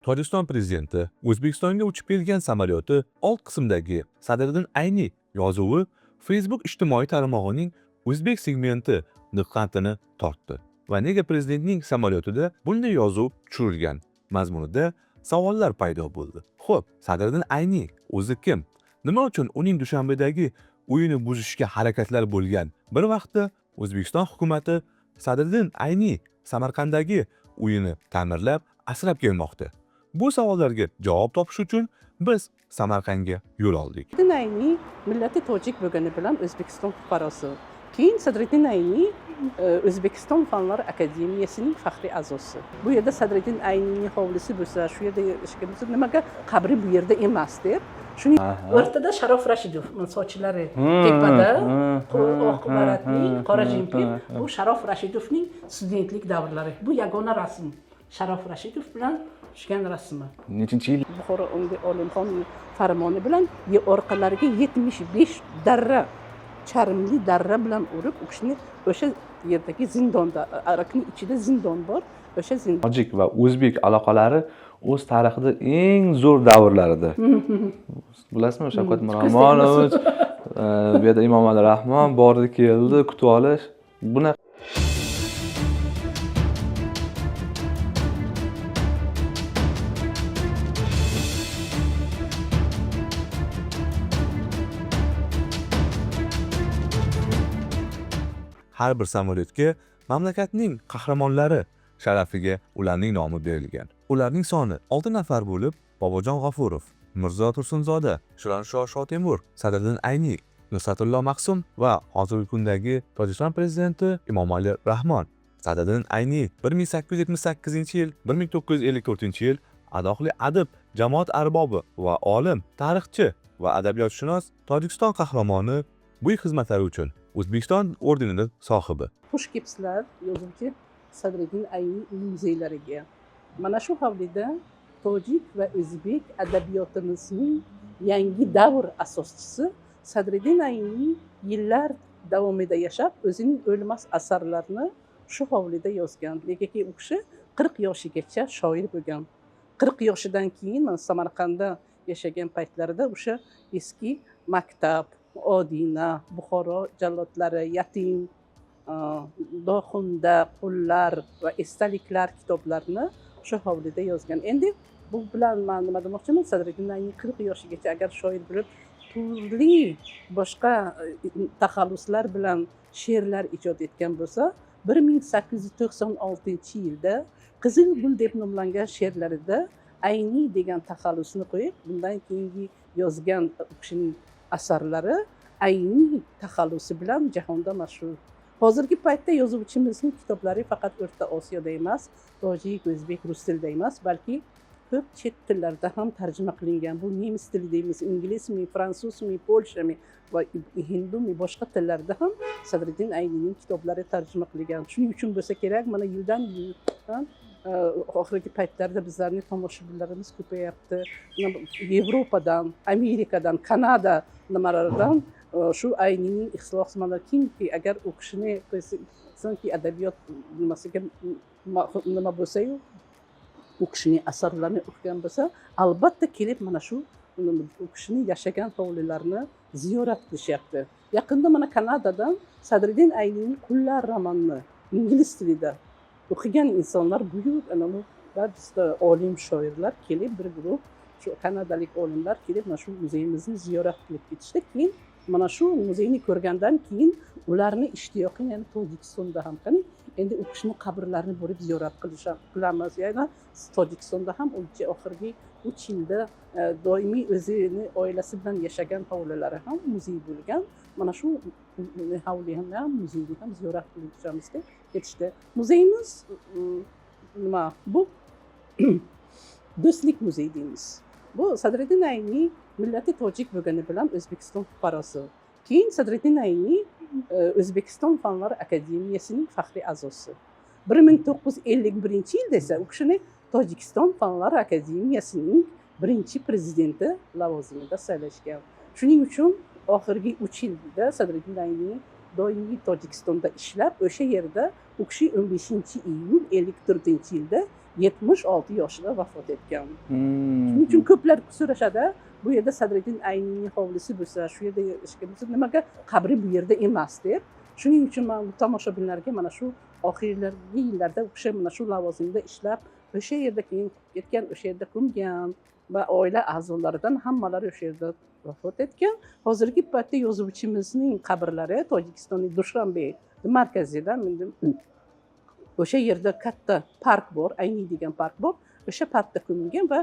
Tojikiston prezidenti O'zbekistonga uchib kelgan samolyoti old qismidagi Sadriddin Ayni yozuvi Facebook ijtimoiy tarmog'ining o'zbek segmenti diqqatini tortdi. Va nega prezidentning samolyotida bunday yozuv tushirilgan mazmunida savollar paydo bo'ldi. Xo'p, Sadriddin Ayni o'zi kim? Nima uchun uning Dushanbedagi uyini buzishga harakatlar bo'lgan? Bir vaqtda O'zbekiston hukumatı Sadriddin Ayni Samarqanddagi uyini ta'mirlab, asrab kelmoqda. Bu savollarga javob topish uchun biz Samarqandga yo'l oldik. Sadriddin Ayni millati tojik bo'lgani bilan O'zbekiston fuqarosi. Keyin Sadriddin Ayni O'zbekiston Fanlar Akademiyasining faxriy a'zosi. Bu yerda Sadriddin Aynining hovlisi bo'lsa, shu yerda yashashgan bo'lsa, nimaga qabri bu yerda emas deb. Shuning o'rtada Sharof Rashidov sochlari tepada oq baratning qora jempir bu Sharof Rashidovning studentlik davrlari. Bu yagona rasm. Sharof Rashidov bilan tushgan rasmi. Nechinchi yil? Buxoro Olimxon farmoni bilan orqalariga 75 darra, charmli darra bilan urib, u kishini o'sha yerdagi zindonda, arakning ichida zindon bor, o'sha zindon. Tojik va o'zbek aloqalari o'z tarixida eng zo'r davrlarida. Bilasizmi, Shavkat Miromonovich, bu yerda Emomali Rahmon bordi, keldi, kutib olish. Buni Har bir samolyotga mamlakatning qahramonlari sharafiga ularning nomi berilgan. Ularning soni 6 nafar bo'lib, Bobojon G'ofurov, Mirzo Tursunzoda, Shiranshoh Shotemur, Sadriddin Ayni, Nusratullo Maqsum va hozirgi kundagi Tojikiston prezidenti Emomali Rahmon. Sadriddin Ayni 1878-yil, 1954-yil adoqli adib, jamoat arbobi va olim, tarixchi va adabiyotshunos, Tojikiston qahramoni buyuk xizmatlari uchun O'zbekiston ordenining sohibi. Xush kelibsizlar yozuvchi Sadriddin Ayni muzeylariga. Mana shu hovlida tojik va o'zbek adabiyotimizning yangi davr asoschisi Sadriddin Ayni yillar davomida yashab, o'zining o'lmas asarlarini shu hovlida yozgan. Negaki u kishi 40 yoshigacha shoir bo'lgan. 40 yoshidan keyin men Samarqandda yashagan paytlarida o'sha eski maktab, Odina, Buxoro jallodlari, yatim, Doxunda, qullar va esdaliklar kitoblarini shu hovlida yozgan. Endi bu bilan men nima demoqchiman? Sadriddin Ayni 40 yoshigacha agar shoir bo'lib, turli boshqa taxalluslar bilan she'rlar ijod etgan bo'lsa, 1896-yilda Qizil gul deb nomlangan she'rlarida Ayni degan taxallusni qo'yib, bundan keyingi yozgan u kishining asarlari Ayni taxallusi bilan jahonda mashhur. Hozirgi paytda yozuvchimizning kitoblari faqat O'rta Osiyoda emas, tojik, o'zbek, rus tilida emas, balki ko'p chet tillarda ham tarjima qilingan. Bu nemis tili deymiz, inglizmi, fransuzmi, polshami va hindumi, boshqa tillarda ham Sadriddin Aynining kitoblari tarjima qilingan. Shuning uchun bo'lsa kerak, mana yildan oxirgi paytlarda bizlarning tomoshabinlarimiz ko'payapti. Yevropadan, Amerikadan, Kanada nimalardan shu Aynining ixtiloslari kimki agar u kishini qo'ysanki adabiyot nimasiga nima bo'lsa-yu, u kishining asarlarini o'qigan bo'lsa, albatta kelib mana shu u kishining yashagan hovlilarini ziyorat qilishyapti. Yaqinda mana Kanadadan Sadriddin Aynining Qullar romanini ingliz tilida o'qigan insonlar, buyuk barcha olim shoirlar kelib, bir guruh shu kanadalik olimlar kelib mana shu muzeyimizni ziyorat qilib ketishdi. Keyin mana shu muzeyni ko'rgandan keyin ularni ishtiyoqi yana Tojikistonda ham qani endi u kishining qabrlarini borib ziyorat qilamiz. Yana Tojikistonda ham oxirgi 3 yilda doimiy o'zini oilasi bilan yashagan hovlilari ham muzey bo'lgan. Mana shu hovlini ham muzeyni ham ziyorat qilishamiz deb ketishdi. Muzeyimiz nima? Bu Do'stlik muzeyi deymiz. Bu Sadriddin Ayni millati tojik bo'lgani bilan O'zbekiston fuqarosi. Keyin Sadriddin Ayni O'zbekiston Fanlar Akademiyasining faxriy a'zosi. 1951-yilda esa u kishini Tojikiston Fanlar Akademiyasining birinchi prezidenti lavozimida saylashgan. Shuning uchun oxirgi 3 yilda Sadriddin Ayni doimiy Tojikistonda ishlab, o'sha yerda u kishi 15-iyul 54-yilda 76 yoshida vafot etgan. Hmm. Shuning uchun ko'plar so'rashadi, bu yerda Sadriddin Ayniyning hovlisi bo'lsa, shu yerda ishga bo'lsa, nimaga qabri bu yerda emas deb. Shuning uchun men tomoshabinlarga mana shu oxirgi yillarda o'sha mana shu lavozimda ishlab, o'sha yerda keyin ketgan, o'sha yerda ko'mgan va oila a'zolaridan hammalari o'sha yerda vafot etgan. Hozirgi paytda yozuvchimizning qabrlari Tojikistonning Dushanbe markazida o'sha yerda katta park bor, Ayni degan park bor. O'sha parkda ko'milgan va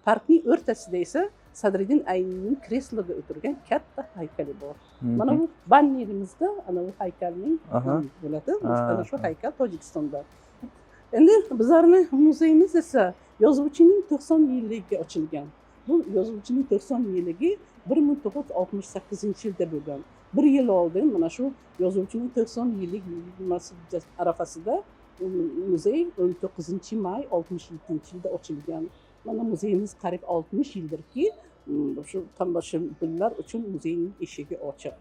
parkning o'rtasida esa Sadriddin Ayniyning kresloga o'tirgan katta haykali bor. Mana bu bannerimizda ana bu haykalning bo'ladi. Ana shu haykal Tojikistonda. Endi bizlarning muzeyimiz esa yozuvchining 90 yilligiga ochilgan. Bu yozuvchining 90 yilligi 1968-yilda bo'lgan. Bir yil oldin mana shu yozuvchining 90 yillik arafasida muzey 19-may 67-yilda ochilgan. Mana muzeyimiz qariyb 60 yildirki, shu tomoshabinlar uchun muzeyning eshigi ochiq.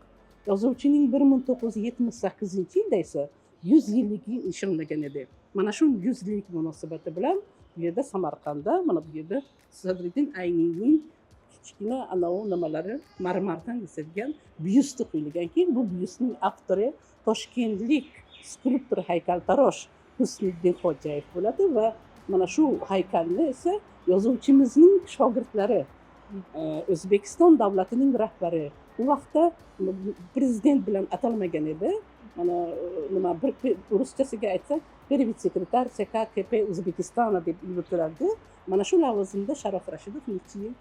Yozuvchining 1978-yilda esa 100 yilligi nishonlagan edi. Mana shu 100 yillik munosabati bilan bu yerda Samarqandda, mana bu yerda Sadriddin Ayniyning kichkina anavi nimalari marmardan yasalgan byusti qo'yilganki, bu byustning avtori toshkentlik skulptor haykaltarosh Husniddin Xo'jayev bo'ladi va mana shu haykalni esa yozuvchimizning shogirdlari, O'zbekiston davlatining rahbari, u vaqtda prezident bilan atalmagan edi. Mana nima bir ruschasiga aytsak, первый sekretar ЦК КП O'zbekistona deb yuritiladi. Mana shu lavozimda Sharof Rashidov necha yil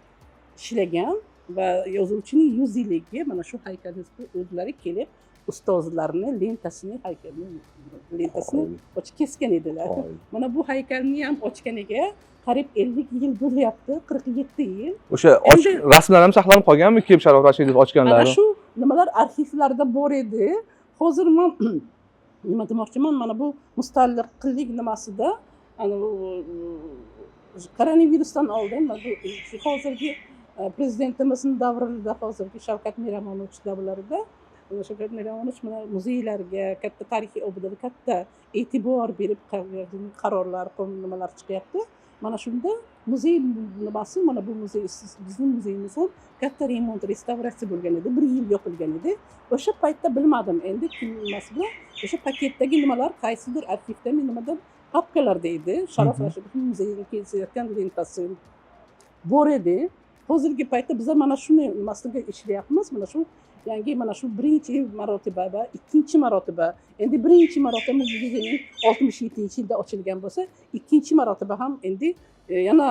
ishlagan va yozuvchining 100 yilligiga mana shu haykalni o'zlari kelib ustozlarni lentasini ochib kesgan edilar. Mana bu haykalni ham ochganiga qariyb 50 yil bo'lyapti, 47 yil. O'sha rasmlar ham saqlanib qolganmi, kelib Sharof Rashidov ochganlari? Mana shu nimalar arxivlarda bor edi. Hozir men nima demoqchiman, mana bu mustaqillik nimasida, ana koronavirusdan oldin hozirgi prezidentimizning davrida, hozirgi Shavkat Miromonovich davrlarida Shavkat Miromonovich mana muzeylarga, katta tarixiy obidalarga katta e'tibor berib qarorlar, nimalar chiqyapti. Mana shunda muzey nimasi, mana bu muzey, bizning muzeyimiz ham katta remont, restavratsiya bo'lgan edi, 1 yil yopilgan edi. O'sha paytda bilmadim, endi nimasi bilan o'sha paketdagi nimalar qaysidir arxivda nimadan papkalarda edi. Sharof Rashidovning muzeyiga kelayotgan lentasi bor edi. Hozirgi paytda biz mana shuni nimasiga ishlayapmiz. Mana shu yangi mana shu birinchi marotaba va ikkinchi marotaba. Endi birinchi marotaba muzeyning 67-yilda ochilgan bo'lsa, ikkinchi marotaba ham endi yana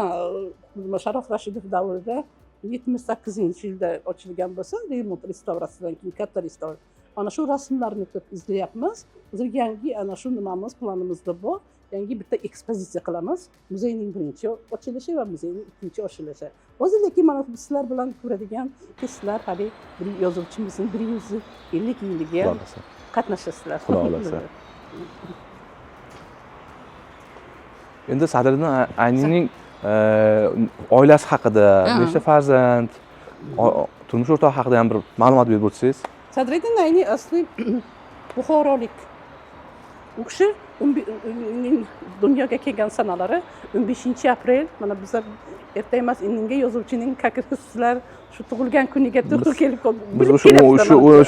Sharof Rashidov davrida 78-yilda ochilgan bo'lsa, remont restavratsiyadan keyin katta restavratsiya. Mana shu rasmlarni ko'p izlayapmiz. Hozir yangi ana shu nimamiz planimizda bor. Yangi bitta ekspozitsiya qilamiz. Muzeyning birinchi ochilishi va muzeyning ikkinchi ochilishi. Hozirgi mana sizlar bilan ko'radigan sizlar hali bir yozuvchimizning 150 yilligiga qatnashasizlar. Xudo xolasa. Endi Sadriddin Ayniyning oilasi haqida, nechta farzand, turmush o'rtog'i haqida ham bir ma'lumot berib o'tsangiz. Sadriddin Ayniy asli Buxorolik. U kishi dunyoga kelgan sanalari 15-aprel, mana bizlar erta emas, indinga yozuvchining sizlar shu tug'ilgan kuniga to'g'ri kelib qoldi. Biz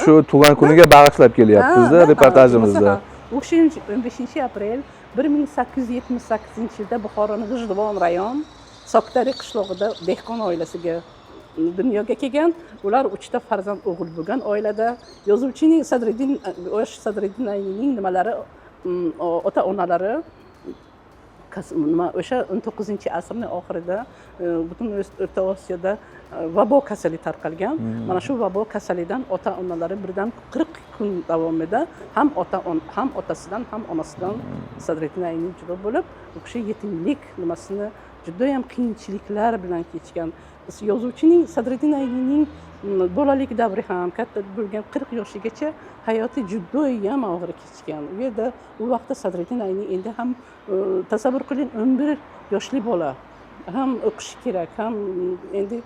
shu tug'ilgan kuniga bag'ishlab kelyapmiz-da reportajimizda. U kishi 15-aprel 1878-yilda Buxoroning G'ijduvon rayon Soktari qishlog'ida dehqon oilasiga dunyoga kelgan. Ular 3 ta farzand o'g'il bo'lgan oilada. Yozuvchining Sadriddin Ayniyning nimalari, ota-onalari o'sha 19-asrning oxirida butun O'rta Osiyoda vabo kasali tarqalgan. Mana shu vabo kasalidan ota-onalari birdan 40 kun davomida ham otasidan ham onasidan Sadriddin Ayniy judo bo'lib, u kishi yetimlik nimasini juda ham qiyinchiliklar bilan kechgan. Yozuvchining Sadriddin Ayniyning bolalik davri ham katta bo'lgan 40 yoshigacha hayoti juda ham og'ir kechgan. U yerda u vaqtda Sadriddin Ayniy endi ham tasavvur qiling, 11 yoshli bola, ham o'qishi kerak, ham endi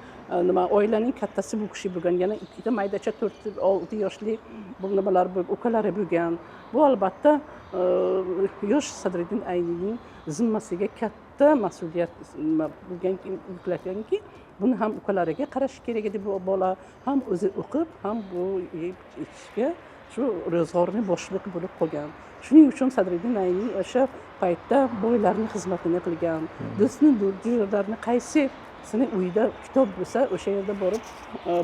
nima oilaning kattasi bu kishi bo'lgan, yana ikkita maydacha 4-6 yoshli bu nimalar ukalari bo'lgan. Bu albatta yosh Sadriddin Ayniyning zimmasiga katta katta mas'uliyat bo'lganki, yuklaganki, buni ham ukalariga qarash kerak edi bu bola, ham o'zi o'qib, ham bu yeb ichishga shu ro'zg'orni boshliq bo'lib qolgan. Shuning uchun Sadriddin Ayni o'sha paytda boylarning xizmatini qilgan. Do'stni do'stlarni qaysisini uyida kitob bo'lsa, o'sha yerda borib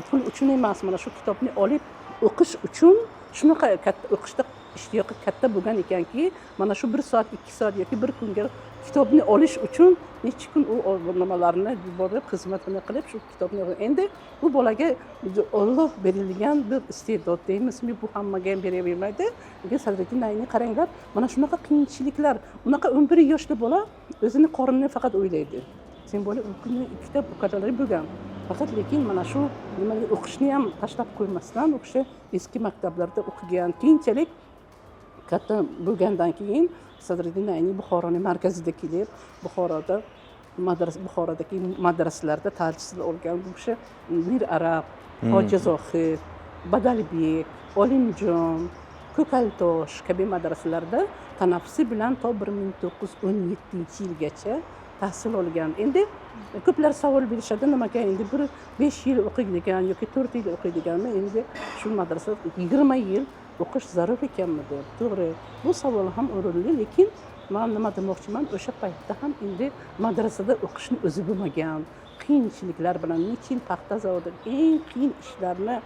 pul uchun emas, mana shu kitobni olib o'qish uchun shunaqa katta o'qishda ishtiyoqi katta bo'lgan ekanki, mana shu 1 soat, 2 soat yoki bir kunga kitobni olish uchun necha kun u nimalarni borib xizmatini qilib shu kitobni endi bu bolaga Alloh berilgan bir iste'dod deymizmi, bu hammaga ham beravermaydi. Lekin Sadriddin Ayni qaranglar, mana shunaqa qiyinchiliklar, unaqa 11 yoshli bola o'zini qorinini faqat o'ylaydi. Sen bola kuni kitob o'qadalari bo'lgan. Faqat lekin mana shu nimaga o'qishni ham tashlab qo'ymasdan o'sha eski maktablarda o'qigan. Keyinchalik katta bo'lgandan keyin Sadriddin Ayni Buxoroning markazida kelib, Buxorodagi madrasalarda tahsil olgan. Bu kishi Mir Arab, Hoji Zohid, Badalbek, Olimjon, Ko'kaltosh kabi madrasalarda tanaffusi bilan to 1917-yilgacha tahsil olgan. Endi ko'plar savol berishadi, nimaga endi bir 5 yil o'qiydigan yoki 4 yil o'qiydiganmi, endi shu madrasada 20 yil o'qish zarur ekanmi deb. To'g'ri, bu savol ham o'rinli, lekin men nima demoqchiman, o'sha paytda ham endi madrasada o'qishni o'zi bo'lmagan, qiyinchiliklar bilan necha yil paxta zavodida eng qiyin ishlarni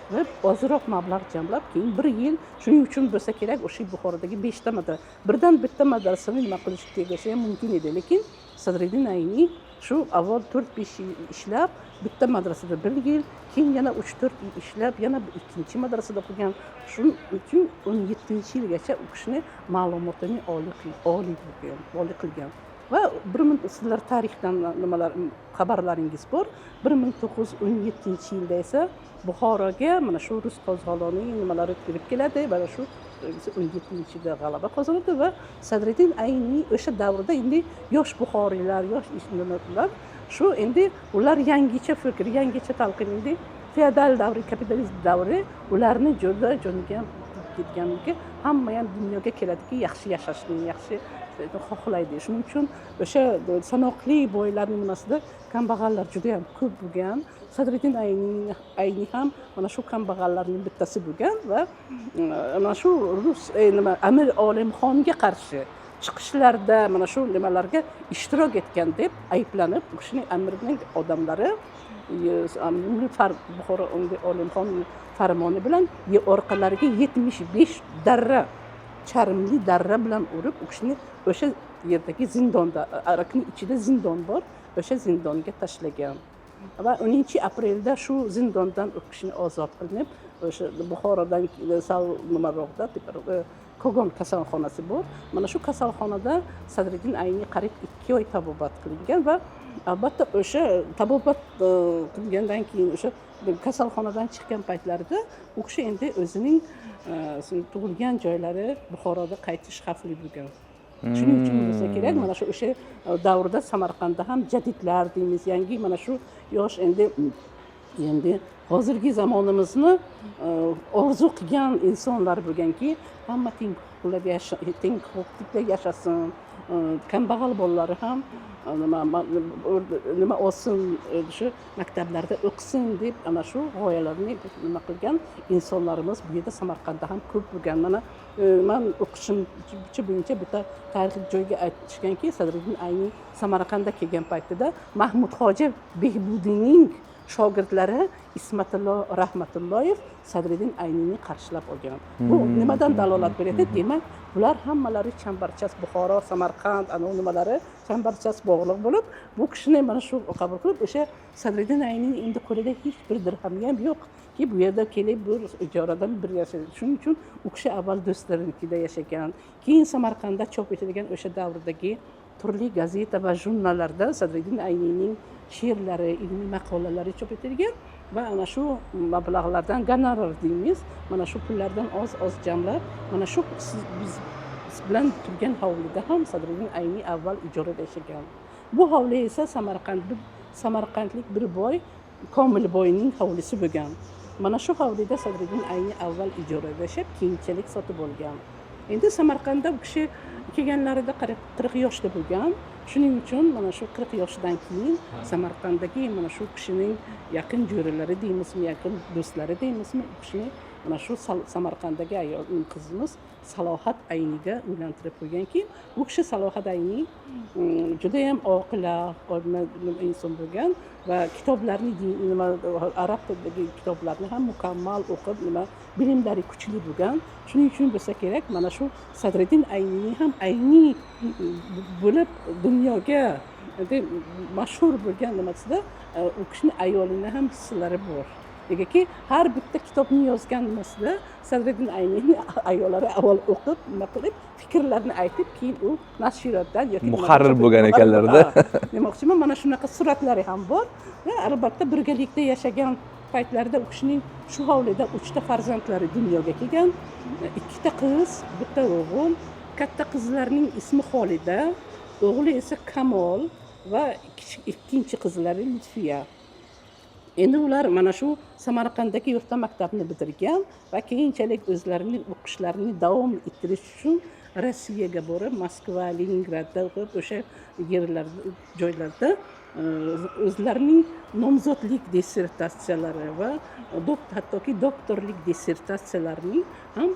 qilib, ozroq mablag' jamlab, keyin 1 yil shuning uchun bo'lsa kerak o'sha Buxorodagi 5 ta madrasa, birdan bitta madrasani nima qilish tegashi ham mumkin edi, lekin Sadriddin Ayni shu avval 4-5 yil ishlab, bitta madrasada 1 yil, keyin yana 3-4 yil ishlab, yana ikkinchi madrasada o'qigan. Shuning uchun 17-yilgacha o'qishni ma'lumotini oliy qilgan. Va sizlar tarixdan nimalar xabarlaringiz bor. 1917-yilda esa Buxoroga mana shu rus qo'zg'olonining nimalari kirib keladi, mana shu 17-yilda g'alaba qozonadi va Sadriddin Ayni o'sha davrda endi yosh buxoriylar, yosh ishbilarmonlar shu endi ular yangicha fikr, yangicha talqin, endi feodal davri, kapitalizm davri ularni joniga ketganligi, hamma ham dunyoga keladiki, yaxshi yashashni, yaxshi xohlaydi. Shuning uchun o'sha sanoqli boylarning nimasida kambag'allar juda ham ko'p bo'lgan. Sadriddin Ayni ham mana shu kambag'allarning bittasi bo'lgan va mana shu rus Amir Olimxonga qarshi chiqishlarda mana shu nimalarga ishtirok etgan deb ayblanib, o'shaning amirning odamlari Buxoro Olimxon farmoni bilan orqalariga 75 darra, charmli darra bilan urib, o'sha yerdagi zindonda, Arakning ichida zindon bor, o'sha zindonga tashlagan. Va 10-aprelda shu zindondan o'qishni ozod qilinib, o'sha Buxorodan sal nimaroqda Kogon kasalxonasi bor. Mana shu kasalxonada Sadriddin Ayni qariyb 2 oy tabobat qilingan va albatta o'sha tabobat qilgandan keyin o'sha kasalxonadan chiqqan paytlarida u kishi endi o'zining tug'ilgan joylari Buxoroda qaytish xavfli bo'lgan. Shuning uchun bo'lsa kerak, mana shu o'sha davrda Samarqandda ham jadidlar deymiz, yangi mana shu yosh endi hozirgi zamonimizni orzu qilgan insonlar bo'lganki, hamma teng huquqda yashasin, kambag'al bolalari ham nima olsin, shu maktablarda o'qisin deb ana shu g'oyalarni nima qilgan insonlarimiz bu yerda Samarqandda ham ko'p bo'lgan. Mana men o'qishimcha bo'yicha bitta tarixiy joyga aytishganki, Sadriddin Ayni Samarqandga kelgan paytida Mahmud Hoji Behbudiyning shogirdlari Ismatullo Rahmatulloyev Sadriddin Aynini qarshilab olgan. Bu nimadan dalolat beradi? Demak, bular hammalari chambarchas Buxoro, Samarqand, ana nimalari chambarchas bog'liq bo'lib, bu kishini mana shu qabul qilib, o'sha Sadriddin Aynining endi qo'lida hech bir dirham ham yo'q ki bu yerda kelib bir ijoradan bir yashaydi. Shuning uchun u kishi avval do'stlarnikida yashagan, keyin Samarqandda chop etilgan o'sha davrdagi turli gazeta va jurnallarda Sadriddin Aynining she'rlari, ilmiy maqolalari chop etilgan va ana shu mablag'lardan gonorar deymiz, mana shu pullardan oz jamlab, mana shu biz bilan turgan hovlida ham Sadriddin Ayni avval ijarada yashagan. Bu hovli esa Samarqandlik bir boy Komilboyning hovlisi bo'lgan. Mana shu hovlida Sadriddin Ayni avval ijarada yashab, keyinchalik sotib olgan. Endi Samarqandda u kishi kelganlarida 40 yoshda bo'lgan. Shuning uchun mana shu 40 yoshdan keyin Samarqanddagi mana shu kishining yaqin jo'ralari deymizmi, yaqin do'stlari deymizmi, u kishini mana shu Samarqanddagi ayolning qizimiz Salohat Ayniga uylantirib qo'yganki, bu kishi Salohat Ayni juda ham oqila, inson bo'lgan va kitoblarni nima arab tilidagi kitoblarni ham mukammal o'qib, nima bilimlari kuchli bo'lgan. Shuning uchun bo'lsa kerak, mana shu Sadriddin Aynining ham ayni bo'lib dunyoga mashhur bo'lgan nimasida u kishini ayolini ham hissalari bor. Negaki har bitta kitobni yozgan nimasida Sadriddin Aynining ayollari avval o'qib, nima qilib, fikrlarini aytib, keyin u nashriyotdan yoki muharrir bo'lgan ekanlar-da. Demoqchiman, mana shunaqa suratlari ham bor. Va albatta birgalikda yashagan paytlarida u kishining shu hovlida 3 ta farzandlari dunyoga kelgan. 2 ta qiz, bitta o'g'il. Katta qizlarning ismi Xolida, o'g'li esa Kamol va ikkinchi qizlari Lutfiya. Endi ular mana shu Samarqanddagi o'rta maktabni bitirgan va keyinchalik o'zlarining o'qishlarini davom ettirish uchun Rossiyaga borib, Moskva, Leningradda o'qib, o'sha joylarda o'zlarining nomzodlik dissertatsiyalari va hattoki doktorlik dissertatsiyalarini ham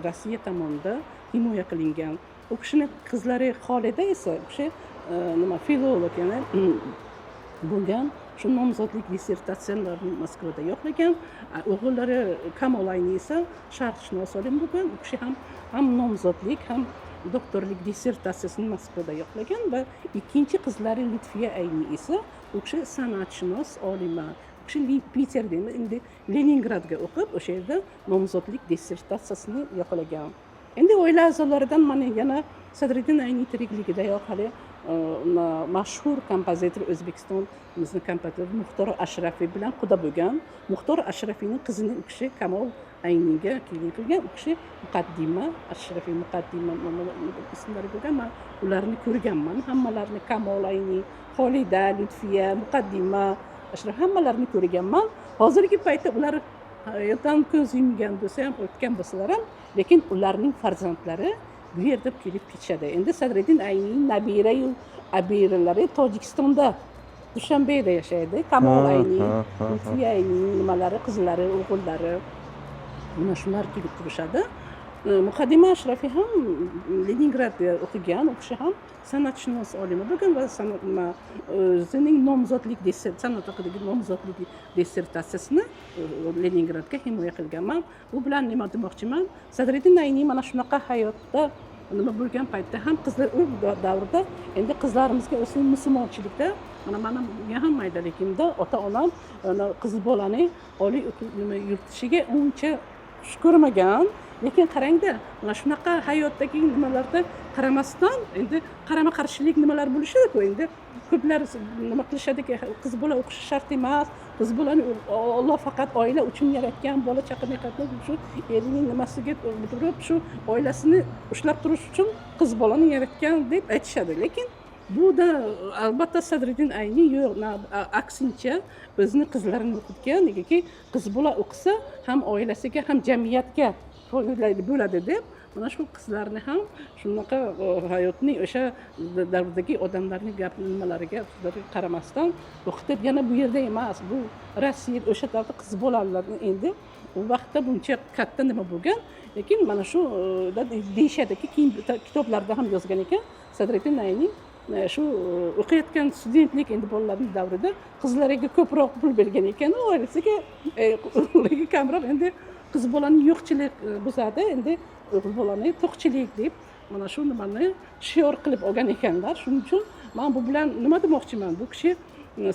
Rossiya tomonidan himoya qilingan. U kishining qizlari Xolida esa o'sha nima filolog bo'lgan. Shu nomzodlik dissertatsiyalarini Moskvada yo'qlagan. O'g'illari Kamol Ayni esa sharqshunos olim bo'lgan. U kishi ham nomzodlik, ham doktorlik dissertatsiyasini Moskvada yo'qlagan va ikkinchi qizlari Lutfiya Ayni esa u kishi san'atshunos olima. U kishi Piterda endi Leningradga o'qib, o'sha yerda nomzodlik dissertatsiyasini yo'qlagan. Endi oila a'zolaridan mana yana Sadriddin Ayni tirikligidayoq hali mashhur kompozitor O'zbekistonimizni kompozitor Muxtor Ashrafiy bilan quda bo'lgan. Muxtor Ashrafiyning qizini u kishi Kamol Ayniga kelin qilgan. U kishi muqaddima, Ashrafiy muqaddima ismlari bo'lgan. Men ularni ko'rganman. Hammalarini Kamol Ayni, Xolida, Lutfiya, muqaddima, Ashraf hammalarini ko'rganman. Hozirgi paytda ular hayotdan ko'z yumgan bo'lsa ham, o'tgan bo'lsalar ham, lekin ularning farzandlari bu yerda kelib ketishadi. Endi Sadriddin Aynining nabira-yu abiralari Tojikistonda, Dushanbeda yashaydi. Kamol Ayni, Lutfiya Aynining nimalari, qizlari, o'g'illari mana shular kelib turishadi. Muqaddima Ashrafiy ham Leningradda o'qigan, u kishi ham san'atshunos olima bo'lgan va o'zining nomzodlik san'at haqidagi nomzodlik dissertatsiyasini Leningradga himoya qilganman. U bilan nima demoqchiman? Sadriddin Ayni mana shunaqa hayotda nima bo'lgan paytda ham qizlar u davrda endi qizlarimizga o'zing musulmonchilikda menga ham maydaligimda ota-onam qiz bolani oliy yurtishiga uncha xush ko'rmagan. Lekin qarangda, mana shunaqa hayotdagi nimalarda qaramasdan, endi qarama-qarshilik nimalar bo'lishadi-ku. Endi ko'plar nima qilishadiki, qiz bola o'qishi shart emas, qiz bolani Alloh faqat oila uchun yaratgan, bola chaqani qatnab shu erining nimasiga turib, shu oilasini ushlab turish uchun qiz bolani yaratgan deb aytishadi. Lekin bu da albatta Sadriddin Ayni yo'q, aksincha o'zining qizlarini o'qitgan, negaki qiz bola o'qisa ham oilasiga, ham jamiyatga foydali bo'ladi deb mana shu qizlarni ham shunaqa hayotning o'sha davrdagi odamlarning gap nimalariga qaramasdan o'qitib, yana bu yerda emas, bu Rossiya o'sha davda qiz bolalarni endi u vaqtda buncha katta nima bo'lgan, lekin mana shu deyishadiki, keyin kitoblarda ham yozgan ekan Sadriddin Ayni shu o'qiyotgan studentlik endi bolalarning davrida qizlariga ko'proq pul bergan ekan, oilasiga kamroq endi qiz bolani yo'qchilik buzadi, endi o'g'il bolani to'qchilik deb mana shu nimani shior qilib olgan ekanlar. Shuning uchun men bu bilan nima demoqchiman? Bu kishi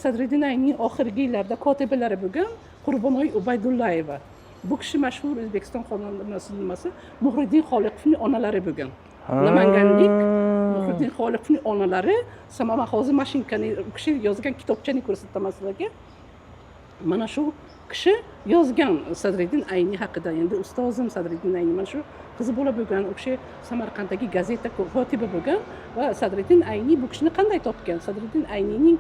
Sadriddin Aynining oxirgi yillarda kotibalari bo'lgan Qurbonoy Ubaydullayeva. Bu kishi mashhur O'zbekiston xonandasi Muhriddin Xoliqovning onalari bo'lgan. Namanganlik Muhriddin Xoliqovning onalari. Samama hozir mashinkani u kishi yozgan kitobchani ko'rsataman sizlarga. Mana shu kishi yozgan Sadriddin Ayni haqida. Endi ustozim Sadriddin Ayni mana shu qizi bola bo'lgan, u kishi Samarqanddagi gazeta kotibi bo'lgan va Sadriddin Ayni bu kishini qanday topgan? Sadriddin Aynining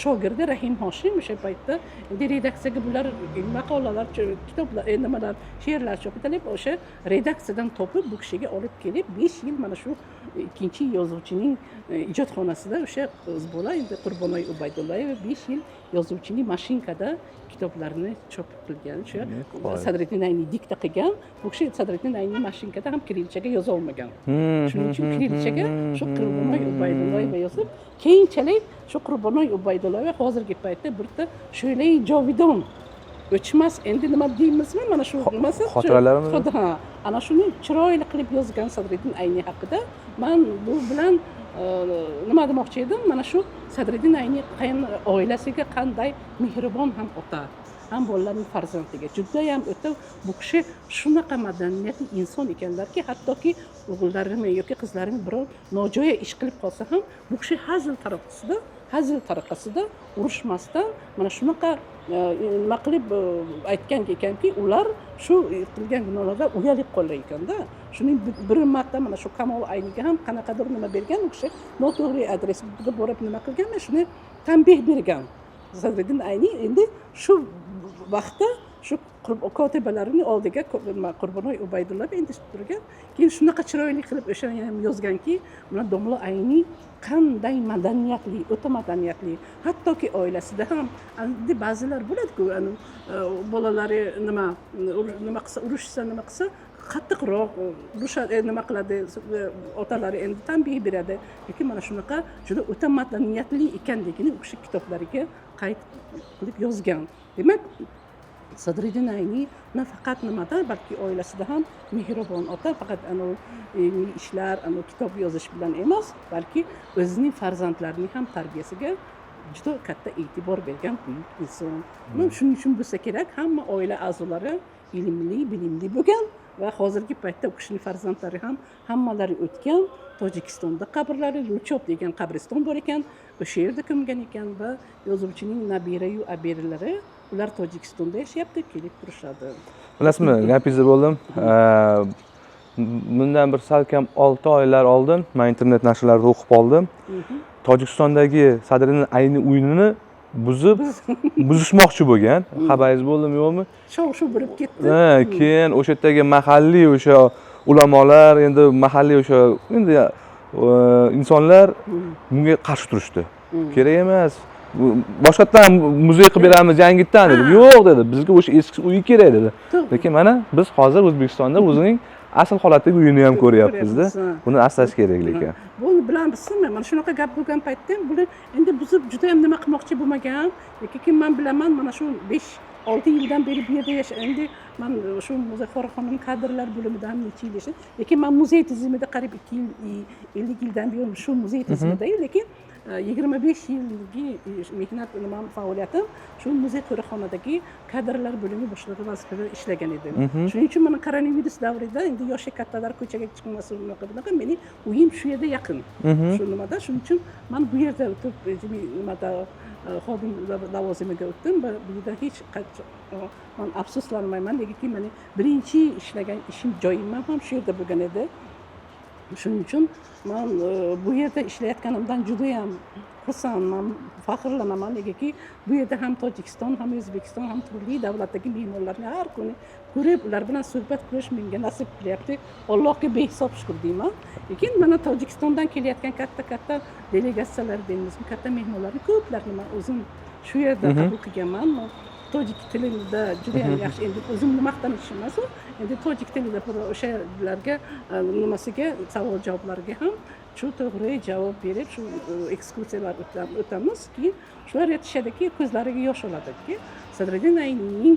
shogirdi Rahim Hoshim o'sha paytda endi redaksiyaga bular maqolalar, kitoblar, nimalar, she'rlar chop etilib, o'sha redaksiyadan topib bu kishiga olib kelib 5 yil mana shu ikkinchi yozuvchining ijodxonasida o'sha qiz bola endi Qurbonay Ubaydullayeva 5 yil yozuvchining mashinkada kitoblarini chop qilgan. O'sha Sadriddin Ayni dikta qilgan. Bu kishi Sadriddin Ayni mashinkada ham kirilchaga yoza olmagan. Shuning uchun kirilchaga shu Qurbonay Ubaydullayeva yozib, keyinchalik shu Qurbonay Ubaydullayeva hozirgi paytda birta Sho'lai Jovidon o'chmas endi nima deymizmi mana shu nimasi xotiralarimi? Ha, ana shuni chiroyli qilib yozgan Sadriddin Ayni haqida men bu bilan nima demoqchi edim, mana shu Sadriddin Ayni oilasiga qanday mehribon ham ota, ham bolalarning farzandiga judayam o'ta bu kishi shunaqa madaniyatli inson ekanlarki, hattoki o'g'illarimi yoki qizlarimi biror nojo'ya ish qilib qolsa ham bu kishi hazil tariqasida urushmasdan mana shunaqa nima qilib aytgan ekanki, ular shu qilgan gunohlardan uyalib qolgan ekanda. Shuning bir marta mana shu Kamol Ayniga ham qanaqadir nima bergan, u kishi noto'g'ri adresga borib nima qilgan, shuni tanbeh bergan. Sadriddin Ayni endi shu vaqtda shu kotibalarini oldiga Qurbonay Ubaydullayeva endi turgan. Keyin shunaqa chiroyli qilib o'sha ham yozganki, mana Domla Ayni qanday madaniyatli, o'ta madaniyatli, hattoki oilasida ham endi ba'zilar bo'ladi-ku, bolalari nima qilsa, urushsa, nima qilsa qattiqroq nima qiladi, otalari endi tanbeh beradi. Lekin mana shunaqa juda o'ta madaniyatli ekanligini u kishi kitoblariga qayd qilib yozgan. Demak, Sadriddin Ayni nafaqat nimada, balki oilasida ham mehribon ota, faqat ilmiy ishlar, kitob yozish bilan emas, balki o'zining farzandlarining ham tarbiyasiga juda katta e'tibor bergan buyuk inson. Shuning uchun bo'lsa kerak, hamma oila a'zolari ilmli, bilimli bo'lgan va hozirgi paytda u kishining farzandlari ham hammalari o'tgan. Tojikistonda qabrlari, Luchop degan qabriston bor ekan, o'sha yerda ko'mgan ekan va yozuvchining nabira-yu abirilari ular Tojikistonda yashayapti, kelib turishadi. Bilasizmi, gapingizni bo'ldim. Bundan bir salkam 6 oylar oldin men internet nashrlarida o'qib qoldim. Tojikistondagi Sadriddin Ayni uyini buzishmoqchi bo'lgan. Xabaringiz bo'ldimi, yo'qmi? Shov-shuv bo'lib ketdi. Keyin o'sha yerdagi mahalliy o'sha ulamolar, endi mahalliy o'sha endi insonlar bunga qarshi turishdi. Kerak emas. Boshqatdan muzey qilib beramiz yangitdan dedi. Yo'q dedi. Bizga o'sha eski uy kerak dedi. Lekin mana biz hozir O'zbekistonda o'zining asl holatdagi uyini ham ko'ryapmiz-da. Buni asrash kerak lekin. Buni bilamizmi? Mana shunaqa gap bo'lgan paytda bular endi buzib juda ham nima qilmoqchi bo'lmagan. Lekin men bilaman, mana shu 5-6 yildan beri bu yerda endi men shu Muzaffarxonim kadrlar bo'limida ham necha yil yashab, lekin men muzey tizimida qariyb 2 yil, 50 yildan beri shu muzey tizimida, lekin 25 yillik mehnat faoliyatim shu muzey qo'riqxonadagi kadrlar bo'limi boshlig'i vazifasida ishlagan edim. Shuning uchun mana koronavirus davrida endi yoshi kattalar ko'chaga chiqmasin, bunaqa mening uyim shu yerda yaqin. Shu nimada, shuning uchun men bu yerda o'tib nimada xodim lavozimiga o'tdim va bu yerda hech men afsuslanmayman, lekin meni birinchi ishlagan ishim joyim ham shu yerda bo'lgan edi. Shuning uchun men bu yerda ishlayotganimdan juda ham xursandman, faxrlanaman, negaki bu yerda ham Tojikiston, ham O'zbekiston, ham turli davlatdagi me'morlarni har kuni ko'rib, ular bilan suhbat qilish menga nasib qilyapti. Allohga behisob shukr deyman. Lekin mana Tojikistondan kelayotgan katta delegatsiyalar deymizmi, katta mehmonlarni ko'plarini men o'zim shu yerda qabul qilganman. Tojik tilida juda ham yaxshi, endi o'zimni maqtanishim emas, endi tojik tilida o'shalarga nimasiga savol javoblariga ham shu to'g'ri javob berib, shu ekskursiyalar o'tamiz, keyin shular aytishadiki, ko'zlariga yosh oladiki, Sadriddin Aynining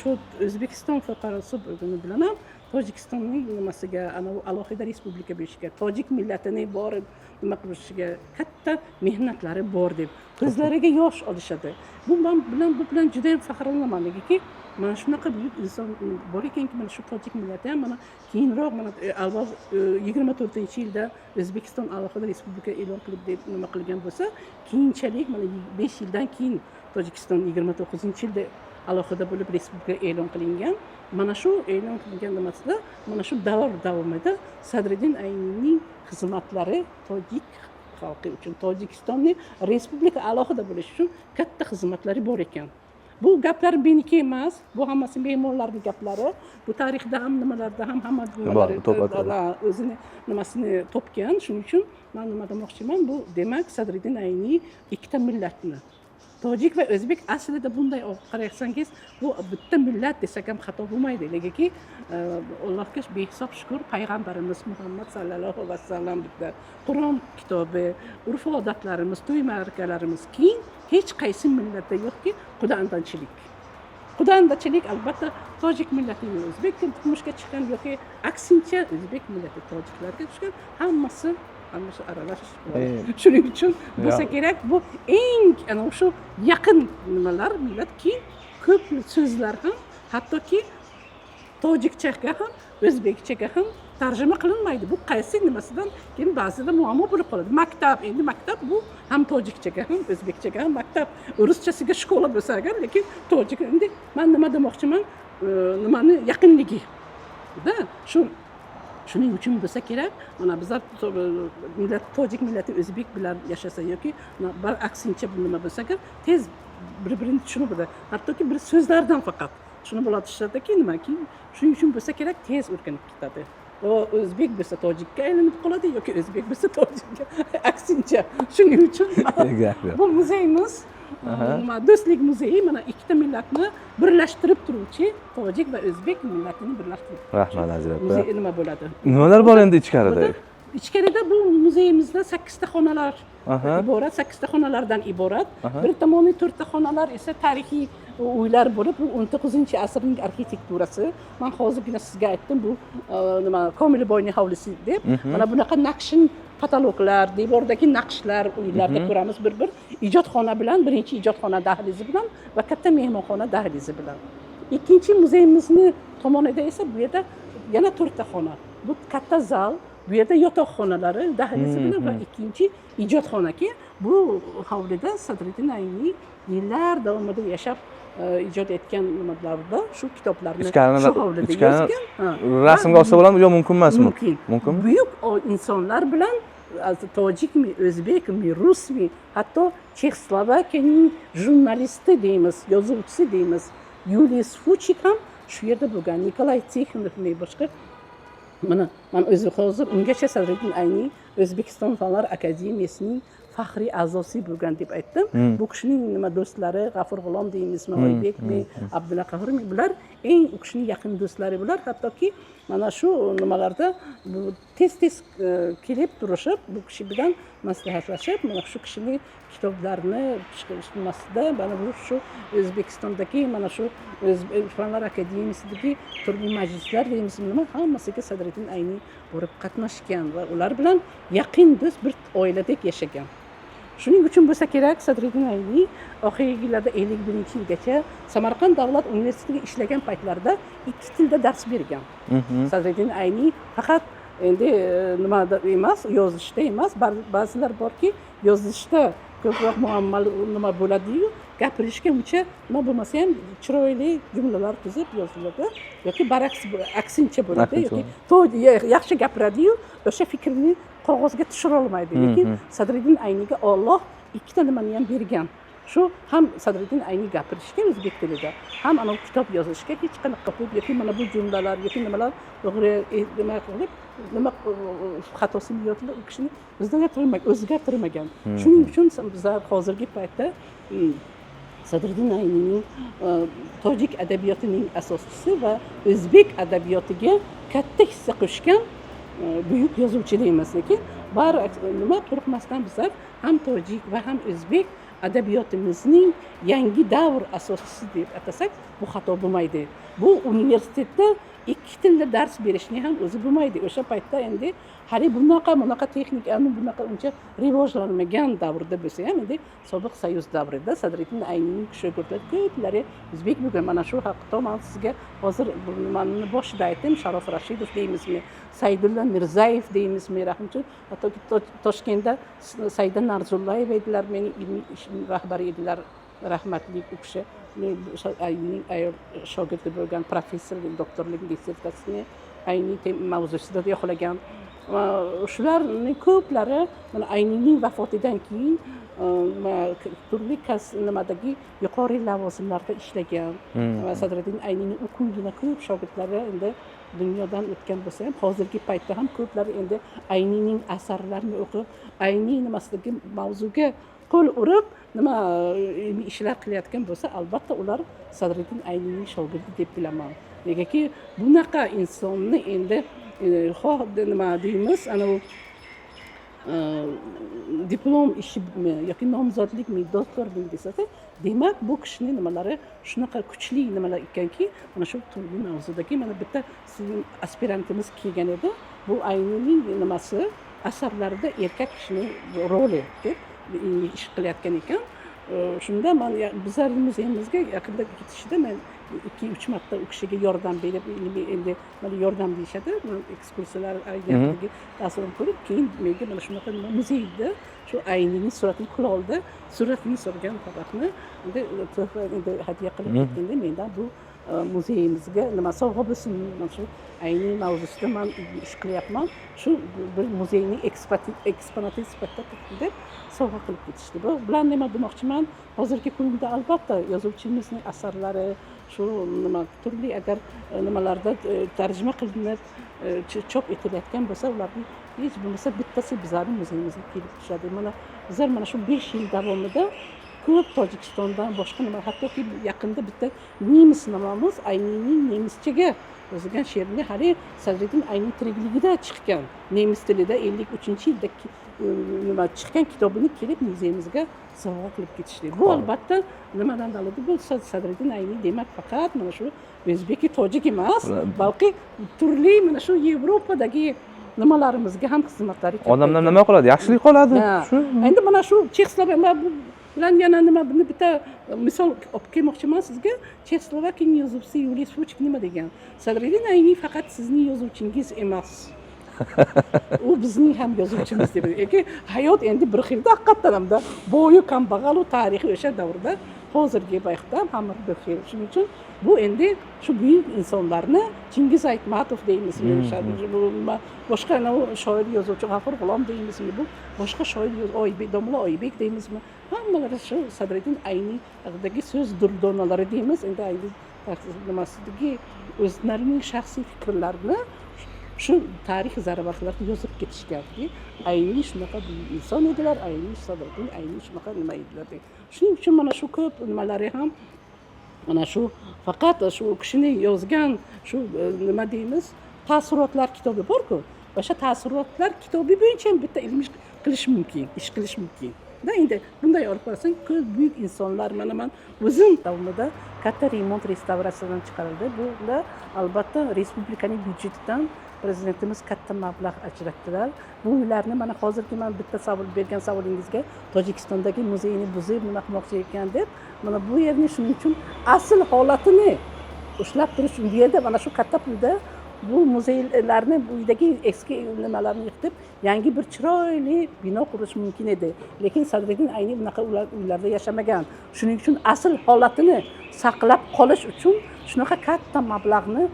shu O'zbekiston fuqarosi bo'lgani bilan ham Tojikistonning nimasiga alohida respublika berishiga, tojik millatini borib nima qilishiga katta mehnatlari bor deb ko'zlariga yosh olishadi. Bu bilan juda ham faxrlanaman, negaki mana shunaqa buyuk inson bor ekanki, mana shu tojik millati ham mana keyinroq mana avval 24-yilda O'zbekiston alohida respublika e'lon qilib deb nima qilgan bo'lsa, keyinchalik mana 5 yildan keyin Tojikiston 29-yilda alohida bo'lib respublika e'lon qilingan. Mana shu e'lon qilingan nimasida, mana shu davr davomida Sadriddin Aynining xizmatlari tojik xalqi uchun Tojikistonni respublika alohida bo'lish uchun katta xizmatlari bor ekan. Bu gaplar meniki emas, bu hammasi me'morlarning gaplari. Bu tarixda ham nimalarda ham hamma o'zini nimasini topgan. Shuning uchun men nima demoqchiman, bu demak Sadriddin Ayni ikkita millatni tojik va o'zbek aslida bunday olib qarasangiz bu bitta millat desak ham xato bo'lmaydi. Negaki Allohga behisob shukr payg'ambarimiz Muhammad sallallohu alayhi vasallam bitta Qur'on kitobi, urf-odatlarimiz, to'y ma'rakalarimiz keyin hech qaysi millatda yo'qki xudoandachilik. Xudoandachilik albatta tojik millatining o'zbek turmushga chiqqan yoki aksincha o'zbek millati tojiklarga tushgan hammasi aralash. Shuning uchun bo'lsa kerak bu eng ana shu yaqin nimalar millat keyin ko'p so'zlar ham hattoki tojikchaga ham o'zbekchaga ham tarjima qilinmaydi. Bu qaysi nimasidan keyin ba'zida muammo bo'lib qoladi. Maktab, endi maktab bu ham tojikchaga ham o'zbekchaga ham maktab. Ruschasiga shkola bo'lsa agar, lekin tojik endi men nima demoqchiman, nimani yaqinligi. Shuning uchun bo'lsa kerak, mana bizlar millat tojik millati o'zbek bilan yashasa yoki bir aksincha bu nima bo'lsa kerak, tez bir-birini tushunib biladi. Hattoki bir so'zlardan faqat shuni biladiki nimaki, shuning uchun bo'lsa kerak tez o'rganib ketadi. O o'zbek bo'lsa tojikka aylanib qoladi yoki o'zbek bo'lsa tojikka aksincha. Shuning uchun bu muzeyimiz do'stlik muzeyi mana ikkita millatni birlashtirib turuvchi tojik va o'zbek millatini birlashtirib. Rahmat Nazira. Muzey nima bo'ladi? Nimalar bor endi ichkarida? Ichkarida bu muzeyimizda 8 ta xonalar iborat, 8 ta xonalardan iborat. Bir tomoni 4 ta xonalar esa tarixiy uylar bo'lib, bu 19-asrning arxitekturasi. Men hozirgina sizga aytdim, bu nima Komilboyning hovlisi deb. Mana bunaqa naqshin kataloglar, devordagi naqshlar uylarda ko'ramiz bir ijodxona bilan, birinchi ijodxona dahlizi bilan va katta mehmonxona dahlizi bilan. Ikkinchi muzeyimizni tomonida esa bu yerda yana 4 ta xona. Bu katta zal, bu yerda yotoqxonalari dahlizi bilan va ikkinchi ijodxonaki bu hovlida Sadriddin Ayni yillar davomida yashab ijod etgan nimalarda shu kitoblarni shu hovlida yozgan. Rasmga olsa bo'ladimi yo mumkin emasmi? Mumkin. Buyuk insonlar bilan tojikmi, o'zbekmi, rusmi, hatto Chexoslovakiyaning jurnalisti deymiz, yozuvchisi deymiz, Yulius Fuchik ham shu yerda bo'lgan, Nikolay Tixonovning boshqa. Mana men o'zim hozir ungacha Sadriddin Ayni O'zbekiston Fanlar akademiyasining faxriy a'zosi bo'lgan deb aytdim. Bu kishining nima do'stlari, G'afur G'ulom deymizmi, Oybekmi, Abdulla Qahormi, bular eng u kishining yaqin do'stlari bular. Hattoki mana shu nimalarda tez kelib turishib, bu kishi bilan maslahatlashib, mana shu kishining kitoblarini chiqarishmasida, mana bu shu O'zbekistondagi mana shu Fanlar akademiyasidagi turli majlislar deymizmi, nima hammasiga Sadriddin Ayni borib qatnashgan va ular bilan yaqin do'st bir oiladek yashagan. Shuning uchun bo'lsa kerak Sadriddin Ayni oxirgi yillarda 51-yilgacha Samarqand davlat universitetiga ishlagan paytlarida 2 tilda dars bergan. Sadriddin Ayni faqat endi nimada emas, yozishda emas, ba'zilar borki, yozishda ko'proq muammoli nima bo'ladi-yu, gapirishga uncha nima bo'lmasa ham chiroyli jumlalar tuzib yoziladi yoki baraks aksincha bo'ladi yoki yaxshi gapiradi-yu, o'sha fikrni qog'ozga tushira olmaydi. Lekin Sadriddin Ayniga Alloh ikkita nimani ham bergan. Shu ham Sadriddin Ayni gapirishga o'zbek tilida, ham ana kitob yozishga hech qanaqa qilib yoki mana bu jumlalar yoki nimalar to'g'ri nima qilib, nima xatosini yodlab u kishini o'zgartirmagan. Shuning uchun bizlar hozirgi paytda Sadriddin Aynining tojik adabiyotining asoschisi va o'zbek adabiyotiga katta hissa qo'shgan buyuk yozuvchi deymiz. Lekin nima qo'rqmasdan bizlar ham tojik va ham o'zbek adabiyotimizning yangi davr asoschisi deb atasak bu xato bo'lmaydi. Bu universitetda 2 tilda dars berishni ham o'zi bo'lmaydi. O'sha paytda endi hali bunaqa texnika, bunaqa uncha rivojlanmagan davrda bo'lsa ham endi sobiq Soyuz davrida Sadriddin Aynining shogirdlari ko'plari o'zbek bo'lgan. Mana shu haqda men sizga hozir nimani boshida aytdim, Sharof Rashidov deymizmi, Saydulla Mirzayev deymizmi, rahmatli, hattoki Toshkentda Saida Narzullayeva edilar, mening ilmiy ishim rahbari edilar, rahmatli u kishi. Aynining shogirdi bo'lgan, professorlik, doktorlik dissertatsiyasini Ayni mavzusida yoqlagan. shularning ko'plari mana Ayniyning vafotidan keyin turli nimadagi yuqori lavozimlarda ishlagan va Sadriddin Ayniyning o'quvgina ko'p shogirdlari endi dunyodan o'tgan bo'lsa ham hozirgi paytda ham ko'plari endi Ayniyning asarlarini o'qib Ayniy nimasidagi mavzuga qo'l urib nima ilmiy ishlar qilayotgan bo'lsa albatta ular Sadriddin Ayniyning shogirdi deb bilaman. Negaki bunaqa insonni endi nima deymiz ana diplom ishimi yoki nomzodlikmi doktorlik desada demak bu kishini nimalari shunaqa kuchli nimalar ekanki mana shu turli mavzudagi mana bitta sizning aspirantimiz kelgan edi bu Ayniyning nimasi asarlarida erkak kishining roli deb ish qilayotgan ekan. Shunda men bizning muzeyimizga yaqinda ketishida men 2-3 marta u kishiga yordam berib endi mana yordam deyishadi ekskursiyalar agentligiga tasavvur ko'rib keyin menga mana shunaqa muzeyda shu Ayniyning suratini qo'l oldi suratini so'ragan faqatni endi hadya qilib ketganda mendan bu muzeyimizga nima sovg'a bo'lsin mana shu Ayniy mavzusida men ish qilyapman shu bir muzeyning eksponati sifatida deb sovg'a qilib ketishdi. Bu bilan nima demoqchiman hozirgi kunda albatta yozuvchimizning asarlari shu nima turli agar nimalarda tarjima qilinib chop etilayotgan bo'lsa ularning hech bo'lmasa bittasi bizning muzeyimizga kelib tushadi. Mana bizlar mana shu 5 yil davomida ko'p Tojikistondan boshqa nima hattoki yaqinda bitta nemis namamiz Ayniyning nemischaga yozilgan she'rini hali Sadriddin Ayniy tirikligida chiqqan nemis tilida 53-yilda nima chiqqan kitobini kelib muzeyimizga sovg'a qilib ketishdi. Bu albatta nimadan dalil bu Sadriddin Ayniy demak faqat mana shu o'zbeki tojik emas balki turli mana shu Yevropadagi nimalarimizga ham xizmatlari odamlar nima qiladi yaxshilik qoladi shu endi mana shu Chexoslovakiya bilan yana nima buni bitta misol olib kelmoqchiman sizga Chexoslovakiyaning yozuvchisi Yuliy Suchik nima degan Sadriddin Ayniy faqat sizning yozuvchingiz emas u bizning ham yozuvchimiz deb aytdi. Hayot endi bir xilda haqiqatan hamda bo'yi kambag'al u tarixiy o'sha davrda hozirgi vaqtda ham bir xil. Shuning uchun bu endi shu buyuk insonlarni Chingiz Aytmatov deymizmi, boshqa shoir yozuvchi G'afur G'ulom deymizmi, bu boshqa shoir Oybek Domla Oybek deymizmi, hammalari shu Sadriddin Ayniy haqidagi so'z durdonalari deymiz. Endi Ayniy nimasidagi o'zlarining shaxsiy fikrlarini shu tarix zarbatlarida yozib ketishganki Ayniy shunaqa inson edilar, Ayniy Sadriddin Ayniy shunaqa nima edilar deb. Shuning uchun mana shu ko'p nimalari ham mana shu faqat shu kishini yozgan shu nima deymiz taassurotlar kitobi bor-ku. O'sha taassurotlar kitobi bo'yicha ham bitta ilm qilish mumkin, ish qilish mumkin. Da endi bunday olib qarasang ko'p buyuk insonlar mana men o'zim davomida katta remont restavratsiyadan chiqarildi. Bunda albatta respublikaning byudjetidan prezidentimiz katta mablag' ajratdilar. Bu uylarni mana hozirgi men bitta savol bergan savolingizga Tojikistondagi muzeyni buzib nima qilmoqchi ekan deb mana bu yerni shuning uchun asl holatini ushlab turish uchun bu yerda mana shu katta pulda bu muzeylarni bu yerdagi eski nimalarni yig'ib yangi bir chiroyli bino qurish mumkin edi. Lekin Sadriddin Ayniy bunaqa uylarda yashamagan. Shuning uchun asl holatini saqlab qolish uchun shunaqa katta mablag'ni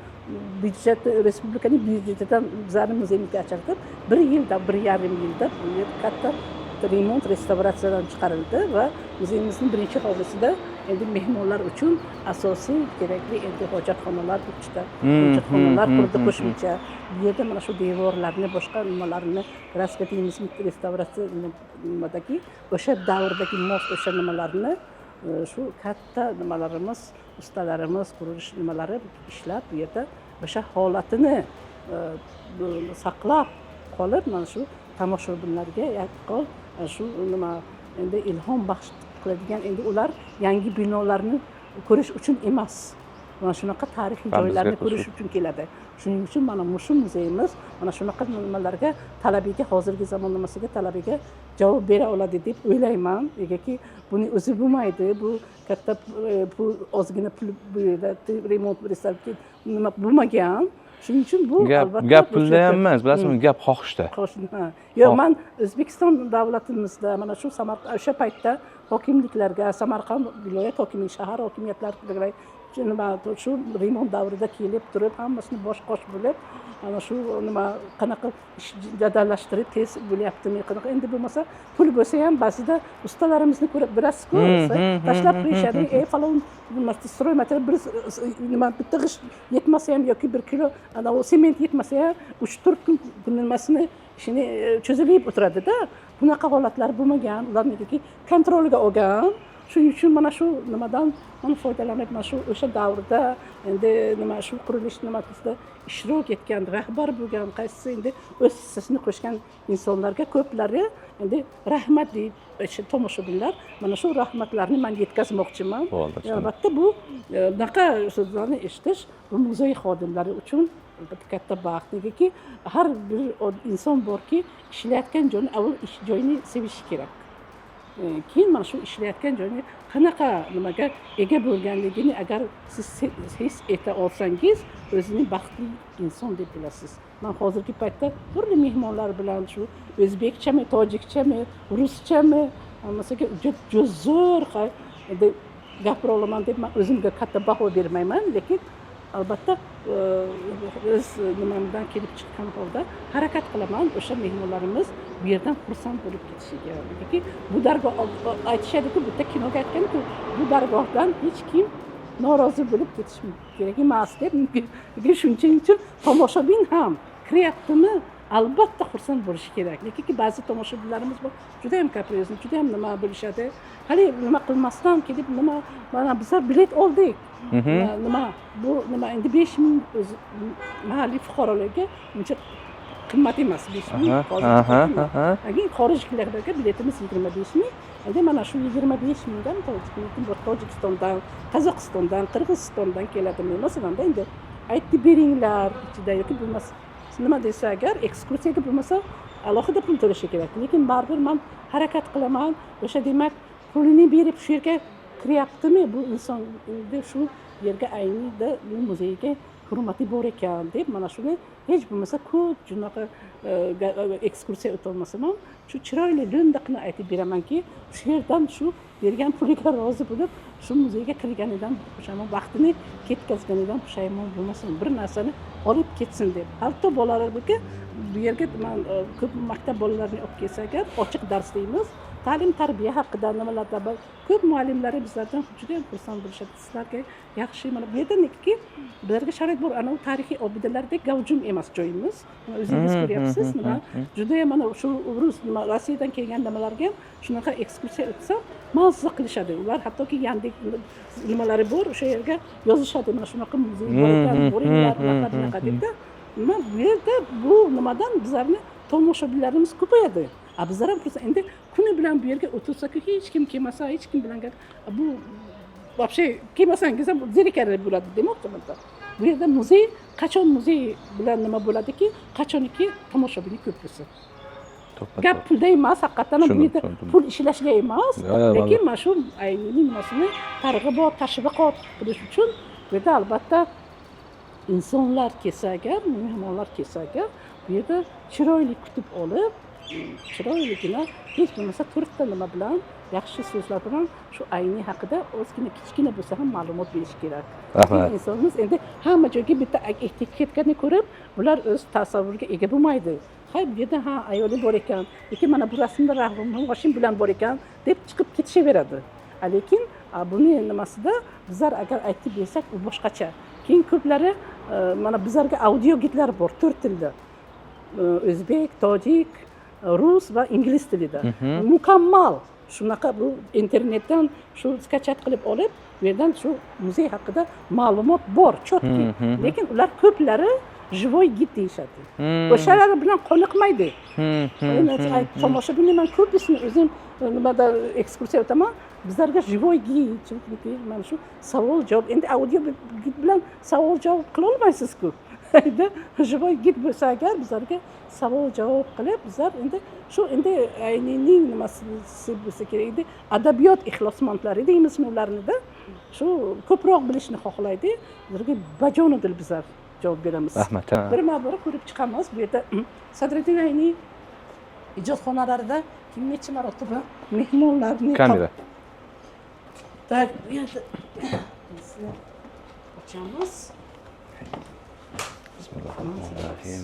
byudjet respublikaning byudjetidan bizning muzeyimizga ajratib 1 yilda 1,5 yilda bu yer katta remont restavratsiyadan chiqarildi va muzeyimizning birinchi hovlisida endi mehmonlar uchun asosiy kerakli endi hojatxonalar ikkita hojatxonalar qurdi qo'shimcha. Bu yerda mana shu devorlarni boshqa nimalarni kraska deymizmi restavratsiya nimadagi o'sha davrdagi mos o'sha nimalarni shu katta nimalarimiz ustalarimiz qurilish nimalari ishlab bu yerda o'sha holatini saqlab qolib mana shu tomoshabinlarga yaqqol shu nima endi ilhom baxsh qiladigan endi ular yangi binolarni ko'rish uchun emas mana shunaqa tarixiy joylarni ko'rish uchun keladi. Shuning uchun mana shu muzeyimiz mana shunaqa nimalarga talabiga hozirgi zamon nimasiga talabiga javob bera oladi deb o'ylayman. Negaki buni o'zi bo'lmaydi. Bu katta pul ozgina pul bu yerda remont nima bo'lmagan. Shuning uchun bu albatta gap pulda ham emas, bilasizmi, gap xohishda. Yo'q, men O'zbekiston davlatimizda mana shu Samarqand o'sha paytda hokimliklarga, Samarqand viloyat hokimi, shahar hokimiyatlariga nima shu remont davrida kelib turib, hammasini bosh-qosh bo'lib, ana shu nima qanaqa ish jadallashtirib tez bo'lyaptimi, qanaqa endi bo'lmasa pul bo'lsa ham ba'zida ustalarimizni ko'rib bilasiz-ku, tashlab qo'yishadi, falon nima stroy material bir nima bitta g'isht yetmasa ham yoki 1 kilo ana u sement yetmasa ham 3-4 kun nimasini ishini cho'zilib o'tiradi-da. Bunaqa holatlar bo'lmagan, ular negaki kontrolga olgan. Shuning uchun mana shu nimadan foydalanib, mana shu o'sha davrda endi nima shu qurilish nimasida ishtirok etgan, rahbar bo'lgan, qaysi endi o'z hissasini qo'shgan insonlarga ko'plari endi rahmat deb tomoshabinlar mana shu rahmatlarni men yetkazmoqchiman. Albatta bu bunaqa so'zlarni eshitish bu muzey xodimlari uchun katta baxt. Negaki har bir inson borki, ishlayotgan joyni avval ish joyini sevishi kerak. Keyin mana shu ishlayotgan joyni qanaqa nimaga ega bo'lganligini agar siz his eta olsangiz, o'zini baxtli inson deb bilasiz. Men hozirgi paytda turli mehmonlar bilan shu o'zbekchami, tojikchami, ruschami, masalan, juda zo'r gapira olaman deb men o'zimga katta baho bermayman, lekin albatta o'z nimamdan kelib chiqqan holda harakat qilaman o'sha mehmonlarimiz bu yerdan xursand bo'lib ketishiga. Chunki bu dargoh aytishadi-ku, bitta kinoga aytgan-ku, bu dargohdan hech kim norozi bo'lib ketish kerak emas deb. Shuning uchun tomoshabin ham kiryaptimi, albatta xursand bo'lishi kerak. Lekin ba'zi tomoshabinlarimiz bor, juda ham kaprizli, juda ham nima bo'lishadi. Hali nima qilmasdan kelib nima mana bizlar bilet oldik. Nima bu nima endi 5000 mahalliy fuqarolarga uncha qimmat emas, 5000 hozir. Xorijliklarga biletimiz 25000. Endi mana shu 25000 dan Tojikistondan, Qozog'istondan, Qirg'izistondan keladimi? Masalan, endi aytib beringlar ichida yoki bo'lmasa nima desa agar ekskursiyaga bo'lmasa alohida pul to'lash kerak. Lekin baribir men harakat qilaman. O'sha demak pulini berib shu yerga kiryaptimi bu inson endi shu yerga aynida bu muzeyga hurmati bor ekan deb mana shuni hech bo'lmasa ko'p shunaqa ekskursiya o'tolmasam ham shu chiroyli lo'ndaqni aytib beramanki, shu yerdan shu bergan puliga rozi bo'lib shu muzeyga kirganidan pushaymon, vaqtini ketkazganidan pushaymon bo'lmasin, bir narsani olib ketsin deb. Hatto bolalarga bu yerga men ko'p maktab bolalarini olib kelsa agar ochiq dars deymiz, ta'lim tarbiya haqida nimalarda ko'p muallimlari bizlardan juda ham xursand bo'lishadi. Sizlarga yaxshi mana bu yerda neki bizlarga sharoit bor, ana tarixiy obidalardek gavjum emas joyimiz. O'zingiz ko'ryapsiz, nima juda ham mana shu rus nima Rossiyadan kelgan nimalarga shunaqa ekskursiya o'tsam mazza qilishadi. Ular hattoki yandek nimalari bor, o'sha yerga yozishadi, mana shunaqa muzey bor ekan, boringlar, bunaqa deb. Nima bu yerda bu nimadan bizlarni tomoshabinlarimiz ko'payadi. Bizlar ham endi kuni bilan bu yerga o'tirsak, hech kim kelmasa, hech kim bilan bu вообще kelmasangiz ham zerikarli bo'ladi demoqchiman. Bu yerda muzey qachon muzey bilan nima bo'ladiki, qachonki tomoshabin ko'p bo'lsa. Gap pulda emas, haqiqatan bu yerda pul ishlashga emas, lekin mana shu ayni nimasini targ'ibot, tashviqot qilish uchun bu yerda albatta insonlar kelsa agar, mehmonlar kelsa agar bu yerda chiroyli kutib olib, chiroyligina hech bo'lmasa 4 ta nima bilan yaxshi so'zlar bilan shu ayni haqida ozgina kichkina bo'lsa ham ma'lumot berish kerak. Rahmat. Insonimiz endi hamma joyga bitta etiketni ko'rib, bular o'z tasavvuriga ega bo'lmaydi. Hay bu yerda ha ayoli bor ekan, lekin mana bu rasmda Rahim Hoshim bilan bor ekan deb chiqib ketishaveradi. Lekin buni nimasida bizlar agar aytib bersak u boshqacha. Keyin ko'plari mana bizlarga audio gidlar bor 4 tilda. O'zbek, tojik, rus va ingliz tilida. Mukammal. Shunaqa bu internetdan shu skachat qilib olib, bu yerdan shu muzey haqida ma'lumot bor, chotki. Lekin ular ko'plari живой gid deyishadi. O'shalar bilan qoniqmaydi. Tomoshabinni men ko'pisini o'zim nimada ekskursiya o'taman, bizlarga живой gid, chunki mana shu savol javob, endi audio gid bilan savol javob qila olmaysiz-ku. Endi живой gid bo'lsa agar bizlarga savol javob qilib, bizlar endi shu endi aynining nimasi bo'lsa kerak edi, adabiyot ixlosmandlari deymizmi ularni-da, shu ko'proq bilishni xohlaydi. Bizlarga bajonidil bizlar javob beramiz. Rahmat. Birma-bir ko'rib chiqamiz. Bu yerda Sadriddin Ayni ijodxonalarida kim necha marotaba mehmonlarni Tak, bu yerda ochamiz. Bismillahirrohmanirrohim.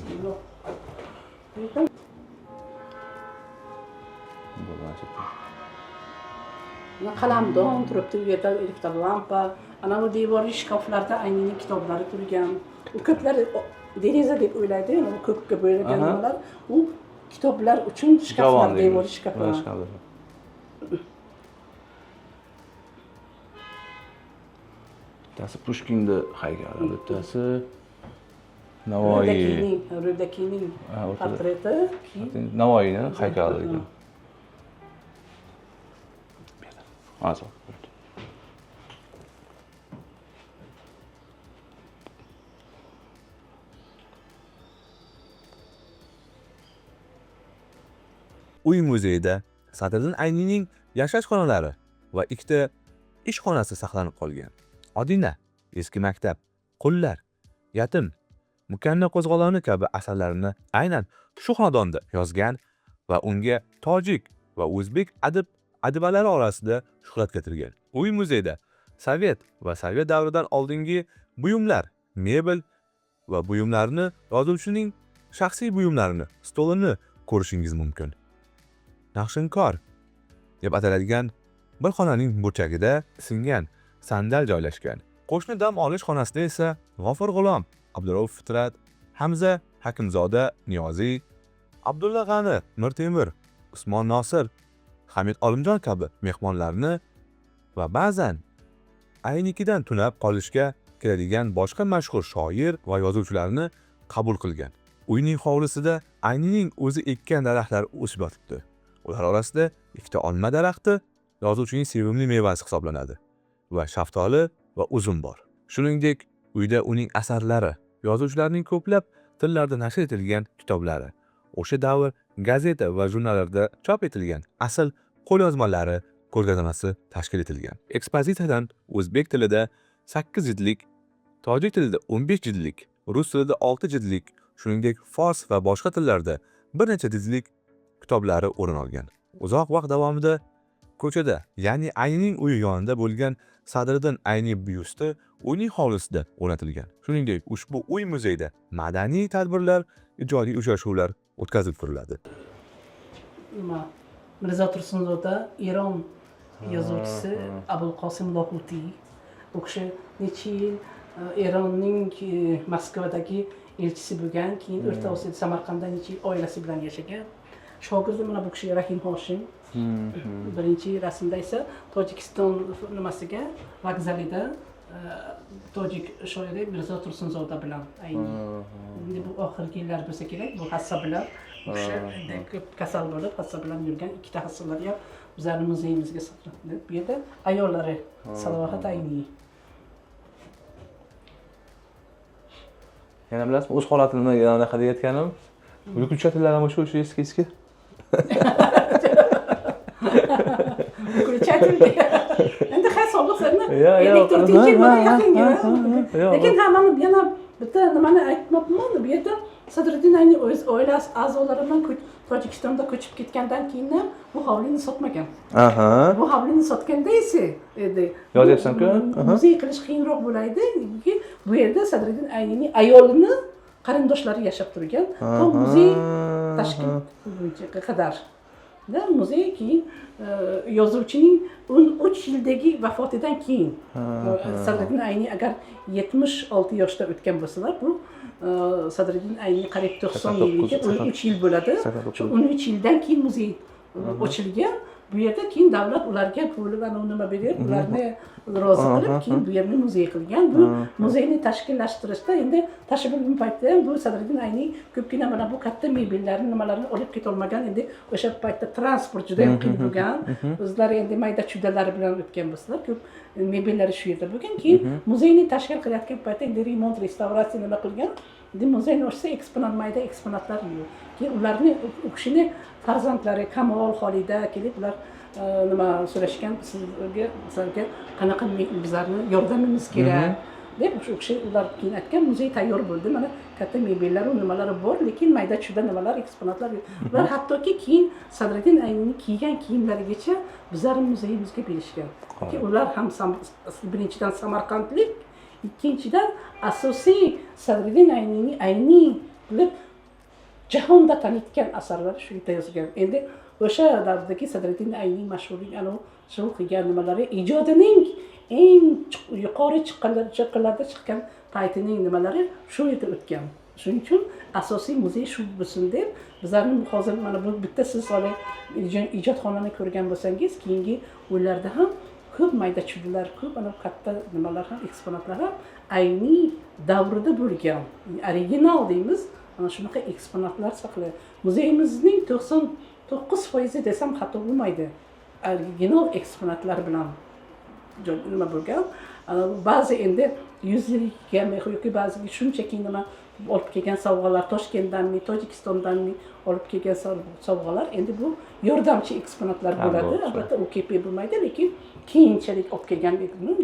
Qalamdon turibdi, u yerda elektr lampa, ana bu devoriy shkaflarda aynining kitoblari turgan. U ko'plari deraza deb o'ylaydi, u ko'pga bo'lingan nimalar, u kitoblar uchun shkaflar, devoriy shkaflar. Bittasi Pushkinni haykali, bittasi Navoiy. Rudakiyning portreti, Navoiyni haykali ekan. Azor. Uy muzeyida Sadriddin Ayniyning yashash xonalari va ikkita ish xonasi saqlanib qolgan. Odina, eski maktab, qullar, yatim, Mukanna qo'zg'oloni kabi asarlarini aynan shu xonadonda yozgan va unga tojik va o'zbek adibalari orasida shuhrat keltirgan. Uy muzeyida Sovet va Sovet davridan oldingi buyumlar, mebel va buyumlarni, yozuvchining shaxsiy buyumlarini, stolini ko'rishingiz mumkin. Naqshinkor deb ataladigan bir xonaning burchagida singan sandal joylashgan. Qo'shni dam olish xonasida esa G'ofur G'ulom, Abdurauf Fitrat, Hamza Hakimzoda Niyoziy, Abdulla G'ani Mirtemir, Usmon Nosir, Hamid Olimjon kabi mehmonlarni va ba'zan aynikidan tunab qolishga keladigan boshqa mashhur shoir va yozuvchilarni qabul qilgan. Uyning hovlisida Aynining o'zi ekkan daraxtlar o'sib yotibdi. Ular orasida ikkita olma daraxti yozuvchining sevimli mevasi hisoblanadi va shaftoli va uzum bor. Shuningdek, uyda uning asarlari, yozuvchilarning ko'plab tillarda nashr etilgan kitoblari, o'sha davr gazeta va jurnallarda chop etilgan asl qo'lyozmalari ko'rgazmasi tashkil etilgan. Ekspozitsiyadan o'zbek tilida 8 jildlik, tojik tilida 15 jildlik, rus tilida 6 jildlik, shuningdek fors va boshqa tillarda bir necha jildlik kitoblari o'rin olgan. Uzoq vaqt davomida ko'chada, ya'ni Aynining uyi yonida bo'lgan Sadriddin Ayni byusti uyning hovlisida o'rnatilgan. Shuningdek, ushbu uy muzeyida madaniy tadbirlar, ijodiy uchrashuvlar o'tkazib turiladi. Mirzo Tursunzoda, Eron yozuvchisi Abul Qosim Lohutiy. U kishi necha yil Eronning Moskvadagi elchisi bo'lgan, keyin O'rta Osiyoda Samarqandda necha yil oilasi bilan yashagan. Shogirdi mana bu kishi Rahim Hoshim. Birinchi rasmda esa Tojikiston nimasiga vokzalida tojik shoiri Mirzo Tursunzoda bilan ayni. Endi bu oxirgi yillar bo'lsa kerak, bu hassa bilan o'sha ko'p kasal bo'lib, hassa bilan yurgan ikkita hassalar ham bizning muzeyimizga saqlanadi. Bu yerda ayollari Salohat Ayni. Yana bilasizmi, o'z holatini yana qilayotganim, uyquchatlar ham o'sha eski. Endi xayr sog'liqlarni elektr tekshirmadan yaqinga. Lekin hammani yana bitta nimani aytmoqman, bu yerda Sadriddin Ayni o'z oilasi a'zolari bilan Tojikistonda ko'chib ketgandan keyin bu hovlini sotmagan. Bu hovlini sotganda esa yozyapsan-ku, muzey qilish qiyinroq bo'laydi. Chunki bu yerda Sadriddin Aynining ayolini qarindoshlari yashab turgan. Bu muzey tashkil qilingunga qadar. Muzey keyin yozuvchining 13 yildagi vafotidan keyin Sadriddin Ayni agar 76 yoshda o'tgan bo'lsalar, bu Sadriddin Ayni qariyb 90 yilga 13 yil bo'ladi. 13 yildan keyin muzey ochilgan. Bu yerda keyin davlat ularga pul va nima berib, ularni rozi qilib, keyin bu yerni muzey qilgan. Bu muzeyni tashkillashtirishda endi tashib bo'lgan paytda ham bu Sadriddin Ayni ko'pgina mana bu katta mebellarni, nimalarni olib keta olmagan. Endi o'sha paytda transport juda ham qiyin bo'lgan. O'zlari endi mayda chudalari bilan o'tgan bo'lsalar, ko'p mebellari shu yerda bo'lgan. Keyin muzeyni tashkil qilayotgan paytda endi remont, restavratsiya nima qilgan. Endi muzeyni ochsa eksponat, mayda eksponatlar yo'q. Keyin ularni u kishini farzandlari Kamol, Xolida kelib ular nima so'rashgan, sizga qanaqa bizlarni yordamimiz kerak. deb o'sha kishi ular keyin aytgan muzey tayyor bo'ldi, mana katta mebellar va nimalari bor, lekin mayda chuda nimalar eksponatlar ular hattoki keyin Sadriddin Ayniyning kiygan kiyimlarigacha bizlarning muzeyimizga berishgan. Ular ham birinchidan samarqandlik, ikkinchidan asosiy Sadriddin Ayniyning ayni qilib jahonda tanitgan asarlari shu yerda yozilgan. Endi o'sha davrdagi Sadriddin Ayniyning mashhurlik shu qilgan nimalari ijodining eng yuqori chiqqanlarda chiqqan paytining nimalari shu yerda o'tgan. Shuning uchun asosiy muzey shu bo'lsin deb bizlarning hozir mana bu bitta siz hali ijodxonani ko'rgan bo'lsangiz, keyingi o'ylarda ham ko'p mayda chudalar, ko'p ana katta nimalar ham eksponatlar ham ayni davrida bo'lgan. Original deymiz, ana shunaqa eksponatlar saqlangan. Muzeyimizning 99% desam xato bo'lmaydi. Original eksponatlar bilan nima bo'lgan. Ba'zi endi 100 yilga yoki ba'zi shunchaki nima olib kelgan sovg'alar Toshkentdanmi, Tojikistondanmi olib kelgan sovg'alar endi bu yordamchi eksponatlar bo'ladi. Albatta OKP bo'lmaydi, lekin keyinchalik olib kelgan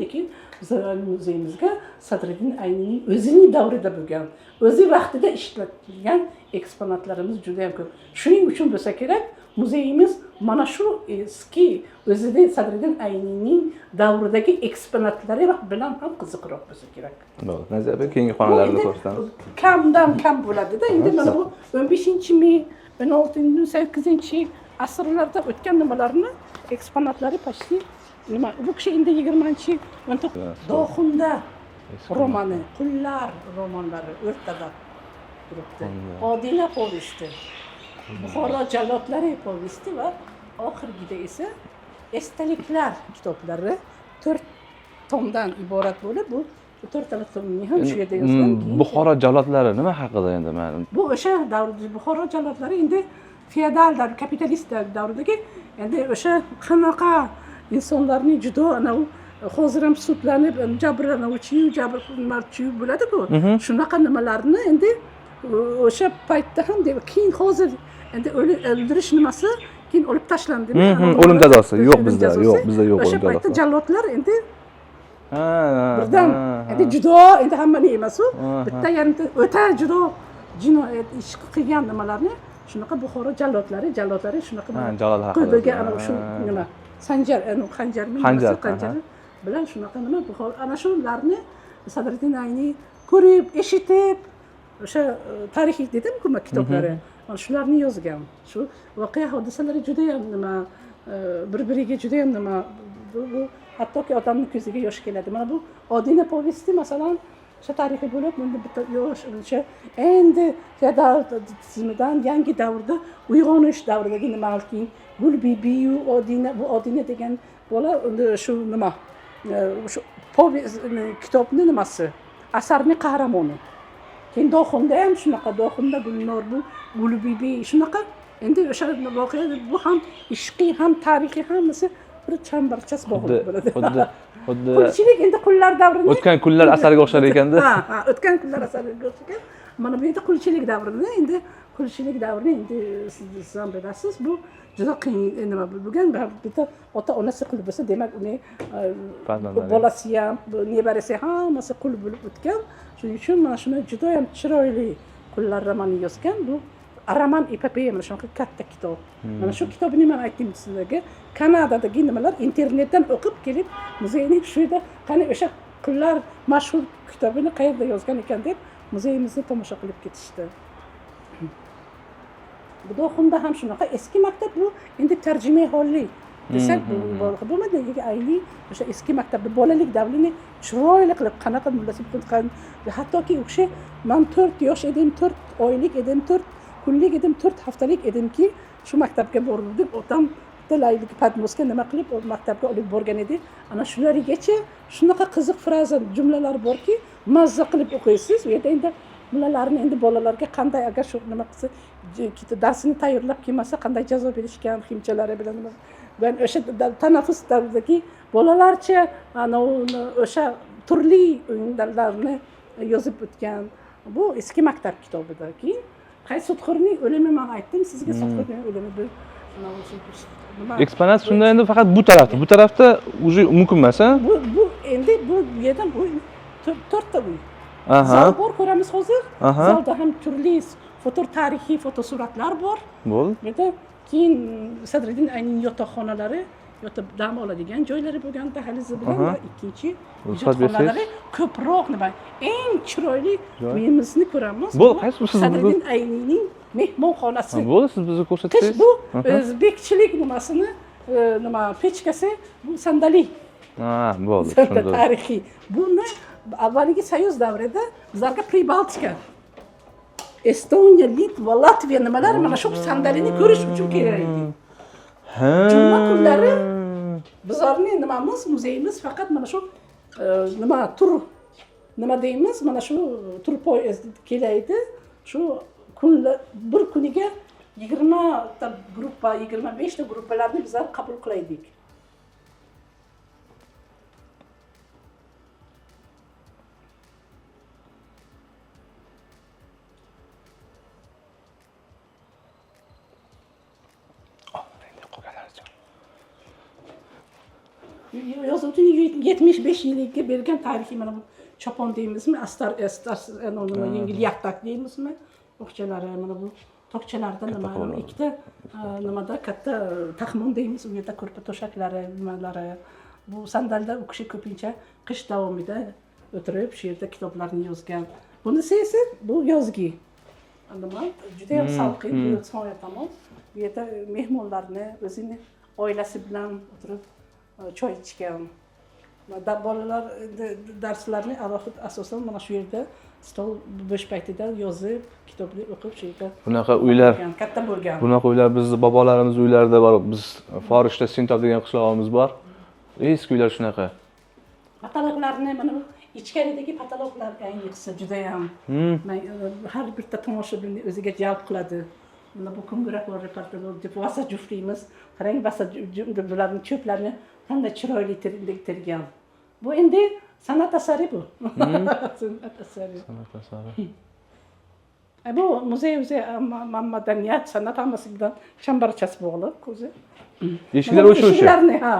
lekin bizning muzeyimizga Sadriddin Ayniyning o'zining davrida bo'lgan, o'zi vaqtida ishlatilgan eksponatlarimiz juda ham ko'p. Shuning uchun bo'lsa kerak muzeyimiz mana shu eski o'zida Sadriddin Ayniyning davridagi eksponatlari bilan ham qiziqroq bo'lsa kerak. Bo'ldi. Naziya aka, keyingi xonalarni ko'rsatamiz. Kamdan kam bo'ladi-da. Endi mana bu 15-mi, 16-8 asrlarda o'tgan nimalarni eksponatlari почти nima bu kishi endi 20-19 Doxunda romani, Qullar romanlari o'rtada turibdi. Odina povesti, Buxoro jallodlari povesti va oxirgida esa Esdaliklar kitoblari 4 tomdan iborat bo'lib, bu 4 ta tomni ham shu yerda yozgan. Buxoro jallodlari nima haqida endi ma'lum? Bu o'sha davrdagi Buxoro jallodlari endi feodal davr, kapitalist davridagi endi o'sha qanaqa insonlarning juda ana hozir ham sudlanib jabrlanuvchi bo'ladi-ku. Shunaqa nimalarni endi o'sha paytda ham keyin hozir endi o'ldirish nimasi keyin olib tashlandi. O'lim jazosi yo'q bizda, yo'q o'lim jazosi. O'sha paytda jallodlar endi birdan endi judo endi hammani emas-u, bitta yarimta o'ta judo jinoyat ish qilgan nimalarni shunaqa Buxoro jallodlari shunaqa jallod haqida. Qo'lga ana shu nima sanjar, xanjarmi bilan shunaqa nima Buxoro ana shularni Sadriddin Ayniy ko'rib, eshitib o'sha tarixiy dedim-ku kitoblari. Mana shularni yozgan. Shu voqea hodisalari juda ham nima bir-biriga juda ham nima bu hattoki odamning ko'ziga yosh keladi. Mana bu Odina povesti masalan o'sha tarixiy bo'lib, bunda bitta yosh o'sha endi feodal tizimidan yangi davrda uyg'onish davridagi nimalarki Gulbibiyu Odina, bu Odina degan bola shu nima shu povest kitobni nimasi asarning qahramoni. Keyin Doxunda ham shunaqa, Doxunda Gulnor bu Gulbibi shunaqa. Endi o'sha voqea bu ham ishqiy, ham tarixiy hammasi bir chambarchas bog'liq bo'ladi. Xuddi qulchilik endi qullar davrini o'tgan kunlar asariga o'xshar ekanda. Ha, o'tgan kunlar asariga o'xshagan. Mana bu yerda qulchilik davrini endi qulchilik davrini endi siz ham bilasiz, bu juda qiyin nima bo'lgan. Bitta ota-onasi qul bo'lsa, demak uni bolasi ham, nevarasi hammasi qul bo'lib o'tgan. Shuning uchun mana shuni juda ham chiroyli qullar romanini yozgan. Bu roman epopeya, mana shunaqa katta kitob. Mana shu kitobni men aytdim sizlarga, Kanadadagi nimalar internetdan o'qib kelib, muzeyning shu yerda qani o'sha qullar mashhur kitobini qayerda yozgan ekan deb muzeyimizni tomosha qilib ketishdi. Bu Doxunda ham shunaqa eski maktab, bu endi tarjima holli desak bo'lmaydi. Ayni o'sha eski maktabda bolalik davrini chiroyli qilib qanaqa mullasi qilgan. Hattoki u kishi men 4 yosh edim, 4 oylik edim, 4 kunlik edim, 4 haftalik edimki shu maktabga bordim. Otam Laylik Padmosga nima qilib o maktabga olib borgan edi. Ana shulargacha shunaqa qiziq fraza jumlalar borki, mazza qilib o'qiysiz. U yerda endi bularni endi bolalarga qanday agar shu nima qilsa, darsini tayyorlab kelmasa qanday jazo berishgan himchalari bilan ben o'sha tanaffus davridagi bolalarcha ana o'sha turli o'yinlarni yozib o'tgan. Bu eski maktab kitobidagi Sudxo'rning o'limi men aytdim sizga, Sudxo'rning o'limi bu eksponat shunda endi faqat bu tarafda uje mumkin emas-a? Bu endi bu yerdan bu to'rtta uy. Aha. Zal bor ko'ramiz hozir. Aha. Zalda ham turli tarixiy fotosuratlar bor. Bo'ldi. Bu yerda keyin Sadriddin Aynining yotoqxonalari, yotib dam oladigan joylari bo'lgan dahlizi bilan va ikkinchi ijodxonalari ko'proq nima eng chiroyli uyimizni ko'ramiz. Bo'ldi, qaysi siz Sadriddin Aynining mehmonxonasi. Bo'ldi, siz bizni ko'rsatsangiz. Bu o'zbekchilik nimasini nima pechkasi, bu sandali. Ha, bo'ldi. Tarixiy. Buni avvalgi Soyuz davrida bizlarga Pribaltika, Estoniya, Litva, Latviya nimalar mana shu sandalini ko'rish uchun kerak edi. Juma kunlari bizlarning nimamiz, muzeyimiz faqat mana shu nima deymiz, mana shu tur poyezd kelaydi. Shu kunlar bir kuniga 20 ta gruppa, 25 ta gruppalarni bizlar qabul qilaydik. Yozuvchining 75 yillikka bergan tarixiy mana bu chopon deymizmi, astar yengil yaxtak deymizmi, bog'chalari mana bu tokchalarda nima ikkita nimada katta taxmon deymiz, u yerda ko'rpa to'shaklari, nimalari. Bu sandalda u kishi ko'pincha qish davomida o'tirib shu yerda kitoblarni yozgan. Bunisi esa bu yozgi. Nima juda ham salqin, bu soya tomon. Bu yerda mehmonlarni o'zini oilasi bilan o'tirib choy ichgan. Bolalar darslarni alohida asosan mana shu yerda stol bo'sh paytida yozib, kitobni o'qib shu yerda. Bunaqa uylar katta bo'lgan. Bunaqa uylar bizning bobolarimiz uylarida bor. Biz Forishda Sintob degan qishlog'imiz bor. Eski uylar shunaqa. Pataloqlarni mana bu ichkaridagi pataloqlar ayniqsa juda ham har bitta tomoshabinni o'ziga jalb qiladi. Mana bu ko'ngilak bor reportaj deb vasa juftligimiz, qarang vasa bularning cho'plarni qanday chiroyli tergan. Bu endi san'at asari bu. San'at asari. San'at asari. Bu muzey madaniyat, san'at hammasi bilan chambarchas bog'liq o'zi. Eshiklar o'sha. Eshiklarni ha.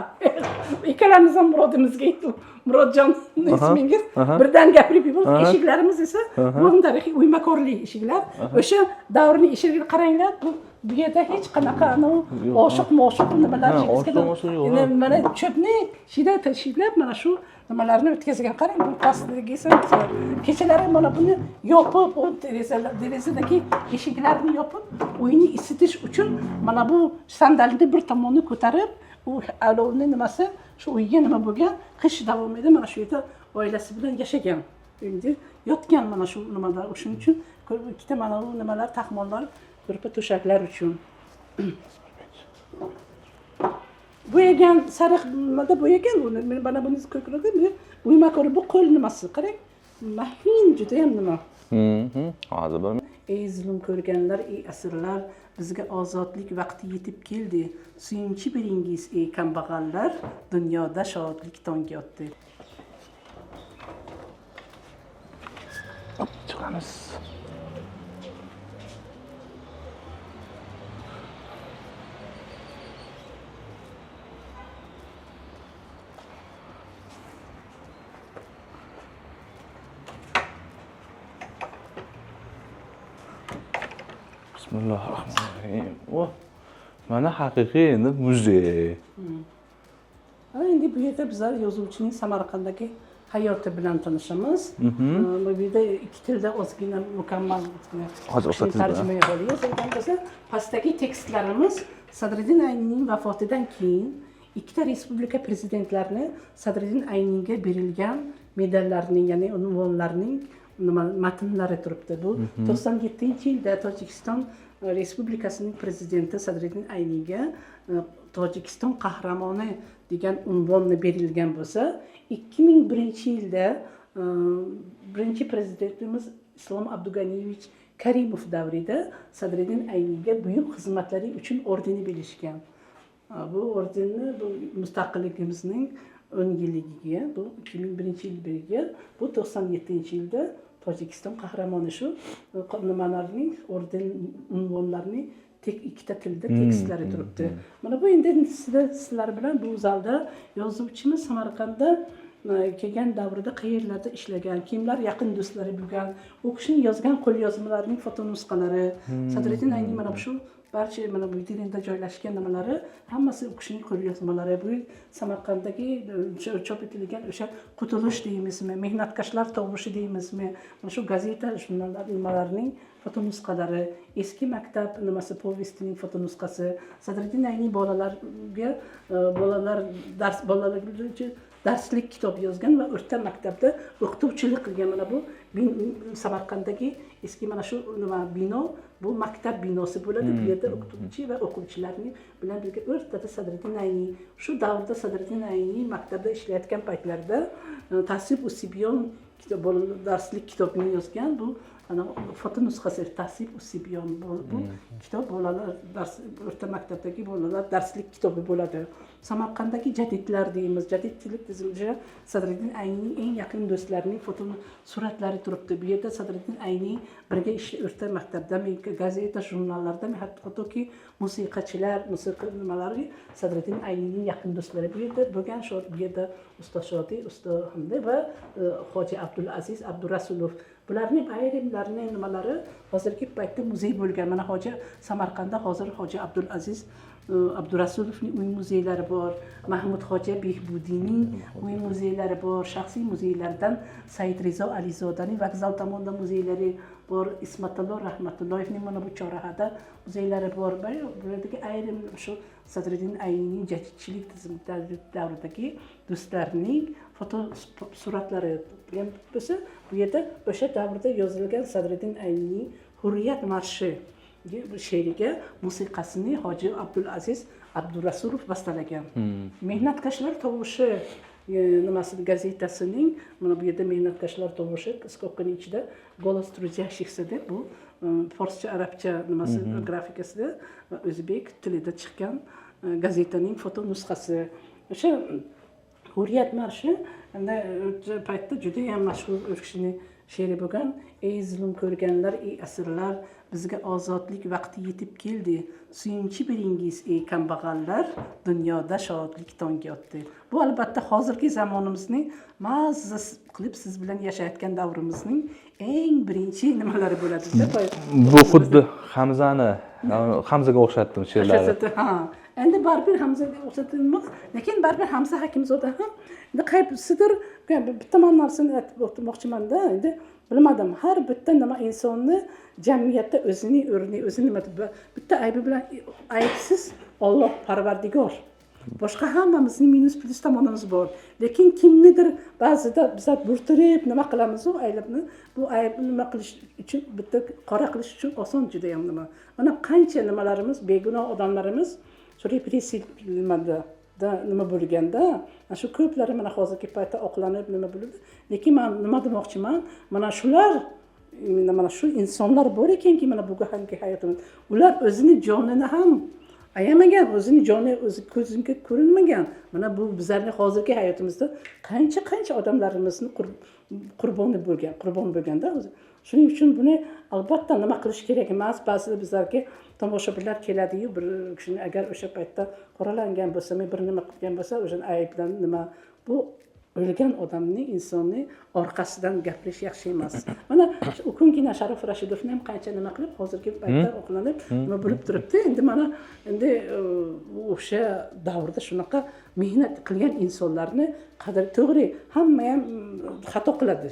Ikkalamiz ham Murodimizga aytdi. Murodjon ismingiz birdan gapirib yubordi. Eshiklarimiz esa bu tarixiy uymakorlik eshiklar. O'sha davrning eshigiga qaranglar, bu yerda hech qanaqa oshiq nimalar mana cho'pni shida tashlab mana shu nimalarni o'tkazgan. Qarang, bu pastligisi kechalari mana buni yopib, derazadagi eshiklarni yopib, uyni isitish uchun mana bu sandalni bir tomonni ko'tarib, u olovni nimasi shu uyga nima bo'lgan, qish davomida mana shu yerda oilasi bilan yashagan. Endi yotgan mana shu nimada, shuning uchun ikkita mana bu nimalar, taxmonlar, ko'rpa to'shaklar uchun. Bo'yagan sariq nimada bo'yagan uni. Men mana buni ko'rdim. Uymakor bu qo'l nimasi, qarang. Mahin juda ham nima. Hozir bir. Ey zulm ko'rganlar, ey asirlar, bizga ozodlik vaqti yetib keldi. Suyunchi biringiz ey kambag'allar, dunyoda shodlik tongga otdi. Chiqamiz. Bismillahirrahmanirrahim. Mana haqiqiy endi muzey. Endi bu yerda bizlar yozuvchining Samarqanddagi hayoti bilan tanishamiz. Bu yerda ikki tilda ozgina mukammal tarjima yozilgan bo'lsa, pastdagi tekstlarimiz Sadriddin Aynining vafotidan keyin ikkita respublika prezidentlarini Sadriddin Ayniga berilgan medallarning, ya'ni unvonlarning matnlari turibdi. Bu 97-yilda Tojikiston Respublikasining prezidenti Sadriddin Ayniga Tojikiston qahramoni degan unvonni berilgan bo'lsa, 2001-yilda birinchi prezidentimiz Islom Abduganiyevich Karimov davrida Sadriddin Ayniga buyuk xizmatlari uchun ordeni berishgan. Bu ordenni bu mustaqilligimizning 10 yilligiga, bu 2001-yil berilgan, bu 97-yilda Tojikiston qahramoni shu nimalarning orden unvonlarning tek ikkita tilda tekstlari turibdi. Mana bu endi sizlar bilan bu zalda yozuvchimiz Samarqandda kelgan davrida qayerlarda ishlagan, kimlar yaqin do'stlari bo'lgan, u kishining yozgan qo'lyozmalarining fotonusxalari, Sadriddin Ayni mana shu barcha mana bu internetda joylashgan nimalari hammasi u kishining qo'lyozmalari. Bu Samarqanddagi chop etilgan o'sha qutilish deymizmi, mehnatkashlar tovushi deymizmi, mana shu gazeta jurnallar nimalarining fotonusxalari, eski maktab nimasi povestining fotonusxasi, Sadriddin Ayni bolalar darslik kitob yozgan va o'rta maktabda o'qituvchilik qilgan. Mana bu Samarqanddagi eski mana shu nima bino, bu maktab binosi bo'ladi. Bu yerda o'qituvchi va o'quvchilarning bilan birga o'rtada Sadriddin Ayni, shu davrda Sadriddin Ayni maktabda ishlayotgan paytlarida Tasib Usibyon darslik kitobini yozgan. Bu ana fotonusxasi Tasib Usibyon bu kitob bolalar o'rta maktabdagi bolalar darslik kitobi bo'ladi. Samarqanddagi jadidlar deymiz, jadidchilik tizimida Sadriddin Aynining eng yaqin do'stlarining foto suratlari turibdi. Bu yerda Sadriddin Ayni birga o'rta maktabda, gazeta, jurnallarda, hattoki musiqachilar, musiqa nimalari Sadriddin Aynining yaqin do'stlari bu yerda bo'lgan. Bu yerda Ustoz Shodiy, Ustoz Hamdi va Hoji Abdulaziz Abdurasulov. Bularning ayrimlarining nimalari hozirgi paytda muzey bo'lgan. Mana Samarqandda hozir Hoji Abdulaziz Abdurasulovning uy muzeylari bor, Mahmud Xoja Behbudiyning uy muzeylari bor, shaxsiy muzeylardan Said Rizo Alizodaning vokzal tomonda muzeylari bor, Ismatullo Rahmatulloyevning mana bu chorrahada muzeylari bor. Bulardagi ayrim shu Sadriddin Aynining jadidchilik davridagi do'stlarining foto suratlari bilan bo'lsa, bu yerda o'sha davrda yozilgan Sadriddin Aynining Hurriyat marshi she'riga musiqasini Hoji Abdulaziz Abdurasulov bastalagan. Mehnatkashlar tovushi nimasi gazetasining mana bu yerda mehnatkashlar tovushi skobkaning ichida Golos Trudящих deb bu forscha arabcha nimasi grafikasida o'zbek tilida chiqqan gazetaning foto nusxasi. O'sha Hurriyat marshi o'sha paytda juda ham mashhur o'zbekistonlik she'ri bo'lgan. Ey zulm ko'rganlar, ey asirlar, bizga ozodlik vaqti yetib keldi. Suyunchi biringiz ey kambag'allar, dunyoda shodlik tongga otdi. Bu albatta hozirgi zamonimizning mazza qilib siz bilan yashayotgan davrimizning eng birinchi nimalari bo'ladi. Bu xuddi Hamzaga o'xshatdim she'rlari. Ha, endi baribir Hamzaga o'xshatdim, lekin baribir Hamza Hakimzoda ham qaysidir bitta narsani aytib o'tmoqchiman-da, endi bilmadim, har bitta nima insonni jamiyatda o'zining o'rni, o'zini nima bitta aybi bilan aybsiz Alloh Parvardigor. Boshqa hammamizning minus plus tomonimiz bor. Lekin kimnidir ba'zida biz burtirib nima qilamiz u aybni, bu aybni nima qilish uchun bitta qora qilish uchun oson juda ham nima. Mana qancha nimalarimiz, begunoh odamlarimiz shu repressiv nima bo'lganda, shu ko'plari mana hozirgi paytda oqlanib nima bo'ldi. Lekin men nima demoqchiman? Mana shular mana shu insonlar bor ekanki, mana bugungi hayotimiz, ular o'zini jonini ham ayamagan, o'zini joni o'zi ko'zimga ko'rinmagan. Mana bu bizlarning hozirgi hayotimizda qancha odamlarimizni qurbon bo'lganda o'zi. Shuning uchun buni albatta nima qilish kerak emas. Ba'zida bizlarga tomoshabinlar keladi-yu, bir kishini agar o'sha paytda qoralangan bo'lsa, bir nima qilgan bo'lsa, o'sha aybdan nima bu o'lgan odamning, insonning orqasidan gapirish yaxshi emas. Mana u kungina Sharof Rashidovni ham qancha nima qilib hozirgi paytda oqlanib nima bo'lib turibdi. Endi mana o'sha davrda shunaqa mehnat qilgan insonlarni qadr to'g'ri, hamma ham xato qiladi.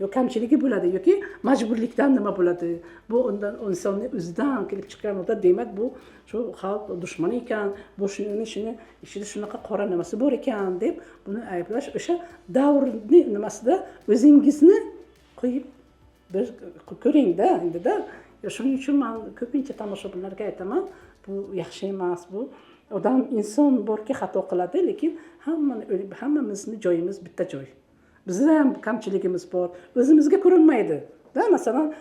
Yo kamchiligi bo'ladi yoki majburlikdan nima bo'ladi. Bu undan insonning o'zidan kelib chiqqan odat, demak bu shu xalq dushmani ekan, bu shuni ichida shunaqa qora nimasi bor ekan deb buni ayblash o'sha davrning nimasida o'zingizni qo'yib bir ko'ring-da endi-da. Shuning uchun men ko'pincha tomoshabinlarga aytaman, bu yaxshi emas, bu odam inson borki xato qiladi, lekin hammamizning joyimiz bitta joy. Bizda ham kamchiligimiz bor, o'zimizga ko'rinmaydi. Masalan,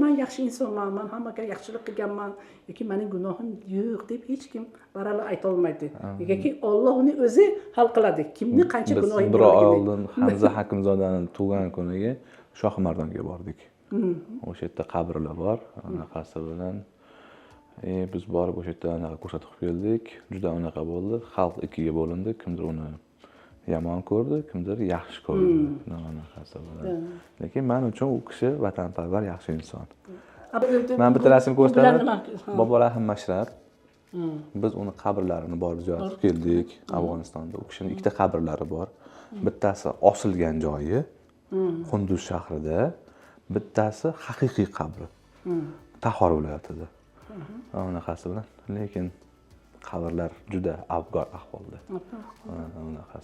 men yaxshi insonman, men hammaga yaxshilik qilganman yoki mening gunohim yo'q deb hech kim baralla ayta olmaydi. Negaki Alloh uni o'zi hal qiladi. Kimni qancha gunohi borligini. Bir oy oldin Hamza Hakimzodaning tug'ilgan kuniga Shohimardonga bordik. O'sha yerda qabrlar bor, anaqasi bilan. Biz borib o'sha yerda anaqa ko'rsatib keldik. Juda anaqa bo'ldi. Xalq ikkiga bo'lindi. Kimdir uni yomon ko'rdi, kimdir yaxshi ko'rdi. Anaqasi bilan. Lekin men uchun u kishi vatanparvar, yaxshi inson. Men bitta rasm ko'rsataman. Bobo Rahim Mashrab. Biz uni qabrlarini borib ziyorat qildik Afg'onistonda. U kishining ikkita qabrlari bor. Bittasi osilgan joyi Qunduz shahrida, bittasi haqiqiy qabri. Taxor viloyatida. Anaqasi bilan. Lekin qabrlar juda abgor ahvolda.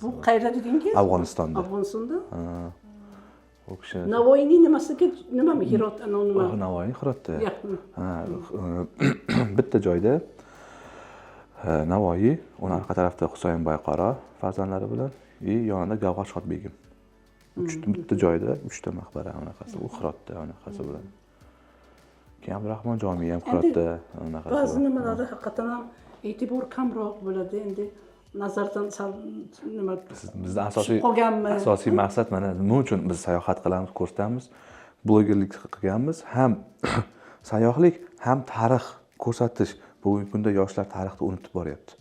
Bu qayerda dedingiz? Afg'onistonda. Afg'onistonda? U kishi Navoiyning nimasiga nimami Hirot nima? Navoiyning Hirotda. Yaqin. Bitta joyda Navoiy, uning orqa tarafda Husaynboy qaro farzandlari bilan yonida Gavhar Shodbegim. Bitta joyda 3 ta maqbara anaqasi, u Hirotda anaqasi bilan. Keyin Abdurahmon Jomiy ham Hirotda anaqasi. Ba'zi nimalarda haqiqatan ham e'tibor kamroq bo'ladi. Endi nazardan sal nima bizda qolganmi? asosiy maqsad mana nima uchun biz sayohat qilamiz, ko'rsatamiz, blogerlik qilganmiz, ham sayyohlik, ham tarix ko'rsatish. Bugungi kunda yoshlar tarixni unutib boryapti.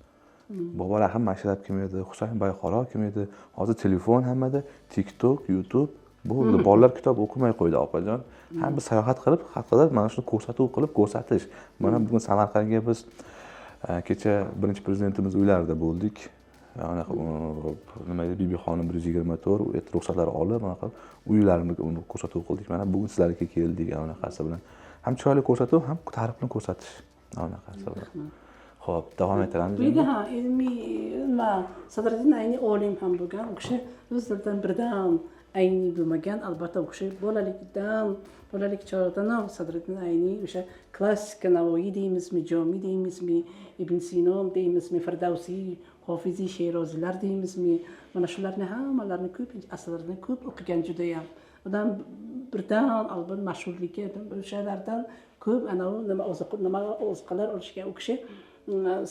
Bobo Rahim Mashrab kim edi, Husaynboy qaro kim edi? Hozir telefon hammada, TikTok, YouTube bo'ldi. Bolalar kitob o'qimay qo'ydi, opajon. Ham biz sayohat qilib, haqida mana shuni ko'rsatuv qilib ko'rsatish. Mana bugun Samarqandga biz kecha birinchi prezidentimiz uylarida bo'ldik. Nima edi, Bibixonim 124 ruxsatlar olib, mana qilib uylarini ko'rsatuv qildik. Mana bugun sizlarga keldik anaqasi bilan. Ham chiroyli ko'rsatuv, ham tarixni ko'rsatish. Anaqasi bilan. Xo'p, davom etamiz. Bu yerda ilmiy nima Sadriddin Ayni olim ham bo'lgan. U kishi o'zlaridan birdan ayni bo'lmagan, albatta u kishi bolalik chog'idan Sadriddin Ayni o'sha klassika Navoiy deymizmi, Jomiy deymizmi, Ibn Sino deymizmi, Firdavsiy, Hofiziy, Sherozilar deymizmi, mana shularni hammalarini ko'p asarlarni ko'p o'qigan juda ham. Odam birdan albatta mashhurlikka o'shalardan ko'p nima oziqalar olishgan u kishi.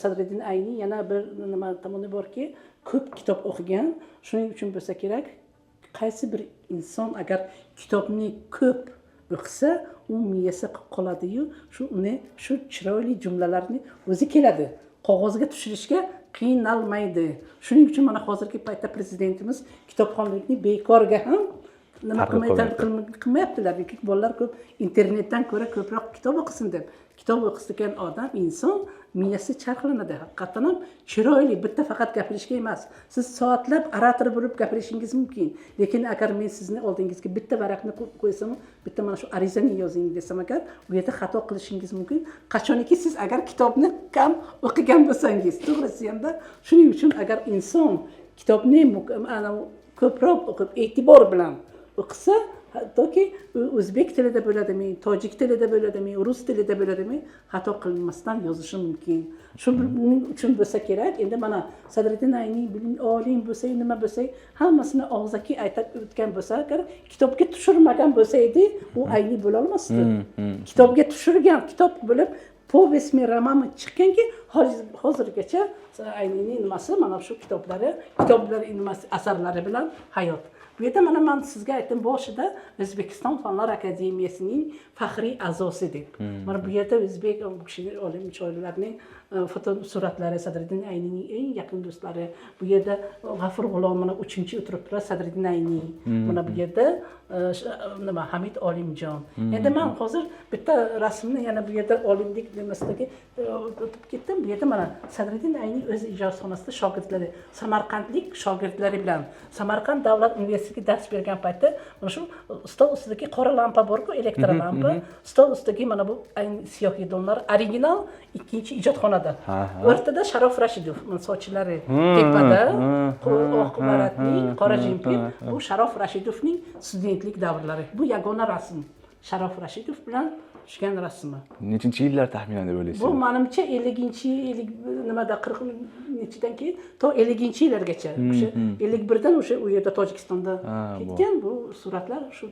Sadriddin Ayni yana bir nima tomoni borki, ko'p kitob o'qigan. Shuning uchun bo'lsa kerak, qaysi bir inson agar kitobni ko'p o'qisa, u miyasi qoladi-yu, shu chiroyli jumlalarni o'zi keladi. Qog'ozga tushirishga qiynalmaydi. Shuning uchun mana hozirgi paytda prezidentimiz kitobxonlikni bekorga ham nima qilmayaptilar. Bolalar ko'p internetdan ko'ra ko'proq kitob o'qisin deb. Kitob o'qigan odam, inson miyasi charxlanadi. Haqiqatan ham chiroyli, bitta faqat gapirishga emas. Siz soatlab orator bo'lib gapirishingiz mumkin. Lekin agar men sizni oldingizga bitta varaqni qo'ysam, bitta mana shu arizani yozing desam agar, u yerda xato qilishingiz mumkin. Qachonki siz agar kitobni kam o'qigan bo'lsangiz, to'g'risi ham-da. Shuning uchun agar inson kitobni ko'proq o'qib, e'tibor bilan o'qisa, hattoki o'zbek tilida bo'ladimi, tojik tilida bo'ladimi, rus tilida bo'ladimi, xato qilmasdan yozishi mumkin. Shuning uchun bo'lsa kerak, endi mana Sadriddin Ayni olim bo'lsa, nima bo'lsa, hammasini og'zaki aytib o'tgan bo'lsa, agar kitobga tushirmagan bo'lsa edi, u Ayni bo'la olmasdi. Kitobga tushirgan, kitob bo'lib povestmi, romanmi chiqqanki, hozirgacha Aynining nimasi mana shu kitoblar nimasi asarlari bilan hayot. Bu yerda mana men sizga aytdim boshida O'zbekiston Fanlar Akademiyasining faxriy a'zosi deb. Mana bu yerda o'zbek kishilar olim shoirlarning fotosuratlari, Sadriddin Aynining eng yaqin do'stlari. Bu yerda G'afur G'ulom mana 3-chi o'tiribdilar, Sadriddin Ayni. Mana bu yerda nima Hamid Olimjon. Endi men hozir bitta rasmni yana bu yerda olimlik nimasidagi o'tib ketdim. Bu yerda mana Sadriddin Ayni o'z ijodxonasida shogirdlari, samarqandlik shogirdlari bilan Samarqand davlat universitetiga dars bergan paytda mana shu stol ustidagi qora lampa bor-ku, elektr lampa, stol ustidagi mana bu siyohidonlar original ikkinchi ijodxonada. O'rtada Sharof Rashidov, mana sochlari tepada, oq baratli, qora jempir. Bu Sharof Rashidovning studentlik davrlari. Bu yagona rasm. Sharof Rashidov bilan tushgan rasmi. Nechinchi yillar taxminan deb o'ylaysiz? Bu menimcha 50-chi nimada 40 nechidan keyin to 50-yillargacha. O'sha 51dan o'sha u yerda Tojikistonda ketgan bu suratlar shu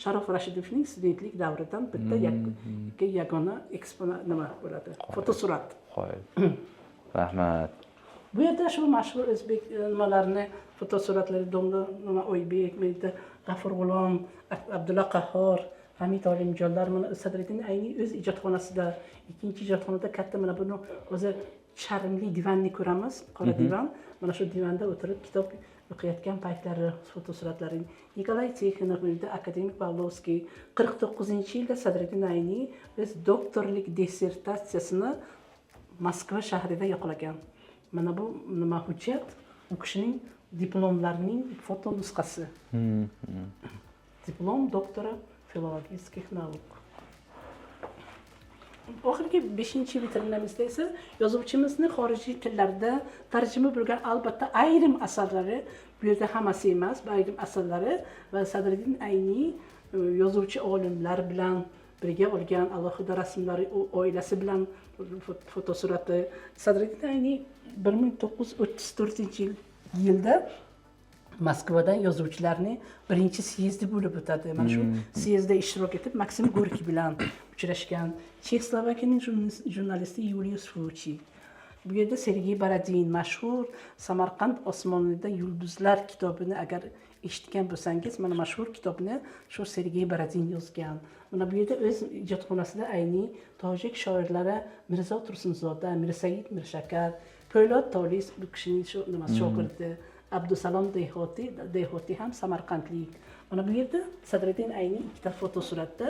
Sharof Rashidovning studentlik davridan bitta yagona eksponat nima bo'ladi? Fotosurat. Qo'y. Rahmat. Bu yerda shu mashhur o'zbek nimalarni fotosuratlari Domla nima Oybek, Menda G'afur G'ulom, Abdulla Qahhor, Hamid Olimjonlar mana Sadriddin Ayni o'z ijodxonasida, ikkinchi ijodxonada katta mana buni o'zi charmli divanni ko'ramiz, qora divan. Mana shu divanda o'tirib kitob o'qiyotgan paytlari fotosuratlari. Nikolay Tixonov, akademik Pavlovskiy 49-yilda Sadriddin Ayni o'z doktorlik dissertatsiyasini Moskva shahrida yoqlagan. Mana bu nima hujjat? U kishining diplomlarining foto nusxasi. Diplom doktora filologiyskih nauk. Oxirgi 5-vitrinamizda esa yozuvchimizni xorijiy tillarda tarjima bo'lgan albatta ayrim asarlari, bu yerda hammasi emas, ayrim asarlari va Sadriddin Ayni yozuvchi olimlar bilan birga olgan alohida rasmlari, oilasi bilan fotosurati. Sadriddin Ayni 1934-yilda Moskvada yozuvchilarning birinchi syezdi bo'lib o'tadi. Mana shu syezdda ishtirok etib Maksim Gorkiy bilan uchrashgan. Chexoslovakiyaning jurnalisti Yulius Fuchi. Bu yerda Sergey Baradin mashhur Samarqand osmonida yulduzlar kitobini agar eshitgan bo'lsangiz, mana mashhur kitobni shu Sergey Baradin yozgan. Mana bu yerda o'z ijodxonasida Ayni tojik shoirlari Mirzo Tursunzoda, Mirsaid Mirshakar, Po'lat Tolis bu kishining shu shogirdi. Abdusalom Dehoti ham samarqandlik. Mana bu yerda Sadriddin Ayni ikkita fotosuratda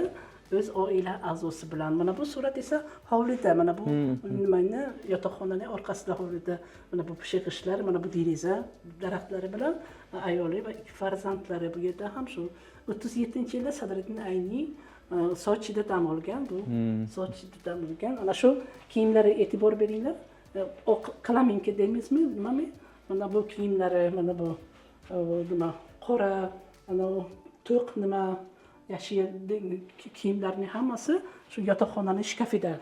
o'z oila a'zosi bilan. Mana bu surat esa hovlida, mana bu nimani yotoqxonaning orqasida hovlida. Mana bu pishig'ishlar, mana bu deraza daraxtlari bilan ayoli va ikki farzandlari. Bu yerda ham shu 37-yilda Sadriddin Ayni Sochida dam olgan. Bu Sochida dam olgan. Ana shu kiyimlari e'tibor beringlar. Oq qalaminka deymizmi, nimami? Mana bu kiyimlari, mana bu nima qora, ana to'q nima yashil kiyimlarning hammasi shu yotoqxonaning shkafida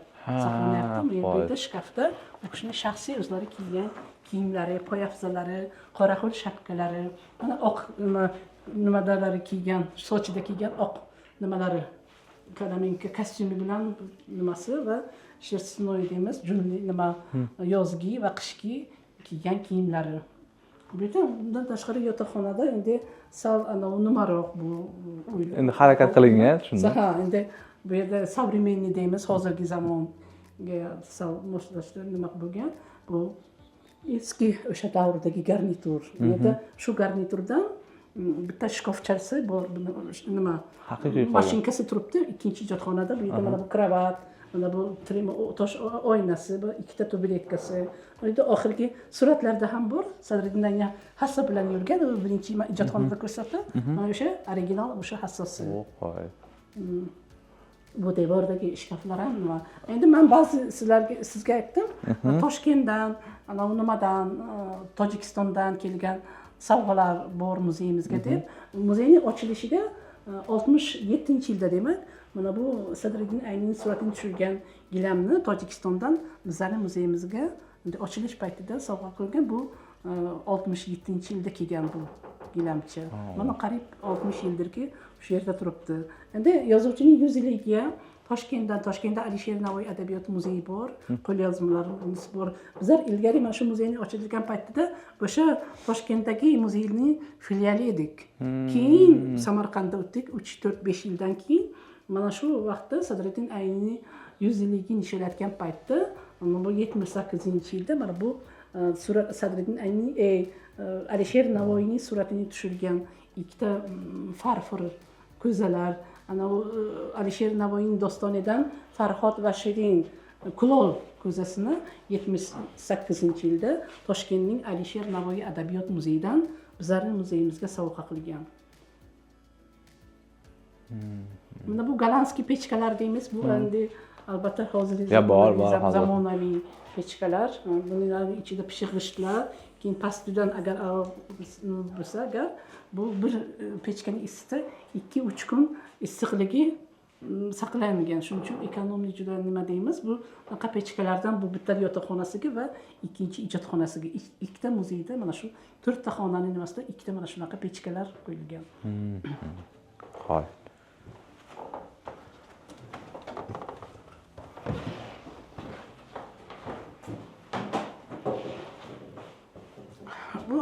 saqlanyapti. Bu yerda shkafda u kishining shaxsiy o'zlari kiygan kiyimlari, poyafzalari, qoraxo'l shapkalari, mana oq nimadalari kiygan, Sochida kiygan oq nimalari, kalaminka kostyumi bilan nimasi va sherstnoy deymiz, junli nima yozgi va qishki kiygan kiyimlari. Bundan tashqari yotoqxonada endi sal nimaroq bu endi harakat qilingan shunda. Ha, endi bu yerda современный deymiz, hozirgi zamonga sal moslashtirib nima bo'lgan. Bu eski o'sha davrdagi garnitur. Bunda shu garniturdan bitta shkofchasi bor, nima Haqiqiy mashinkasi turibdi, ikkinchi ijodxonada. Bu yerda mana bu kravat, mana bu tosh oynasi, bu ikkita tubiletkasi. Uyda oxirgi suratlarda ham bor. Sadriddin Ayni hassa bilan yurgan, u birinchi ijodxonada ko'rsatdi. Mana o'sha original o'sha hassasi. Bu devordagi shkaflar ham nima. Endi men ba'zi sizga aytdim, Toshkentdan, ana nimadan, Tojikistondan kelgan sovg'alar bor muzeyimizga deb. Muzeyning ochilishiga 67-yilda demak, mana bu Sadriddin Aynining suratini tushirgan gilamni Tojikistondan bizning muzeyimizga ochilish paytida sovg'a qilgan. Bu 67-yilda kelgan bu gilamcha. Mana qariyb 60 yildirki shu yerda turibdi. Endi yozuvchining 100 yiliga Toshkentda Alisher Navoiy adabiyot muzeyi bor, qo'lyozmalarimiz bor. Bizlar ilgari mana shu muzeyning ochilgan paytida o'sha Toshkentdagi muzeyning filiali edik. Keyin Samarqandda o'tdik 3-4-5 yildan keyin. Mana shu vaqtda Sadriddin Aynining 100 yilligini nishonlayotgan paytda, bu 78-yilda mana bu surat Sadriddin Aynining Alisher Navoiyning suratini tushirgan ikkita farfor ko'zalar, ana Alisher Navoiyning dostonidan Farhod va Shirin Kulol ko'zasini 78-yilda Toshkentning Alisher Navoiy adabiyot muzeyidan bizning muzeyimizga sovg'a qilgan. Mana bu golandskiy pechkalar deymiz. Bu endi albatta hozirgi zamonaviy pechkalar. Buning ichida pishig'ishlar, keyin pastidan agar bo'lsa, agar bu bir pechkaning isisi 2-3 kun issiqligi saqlanmagan. Shuning uchun ekonomik juda nima deymiz? Bu faqat pechkalardan bu bitta yotoqxonasiga va ikkinchi ijodxonasiga, ikkita muzeyda mana shu 4 ta xonaning nimasida ikkita mana shunaqa pechkalar qo'yilgan. Xo'p. Bu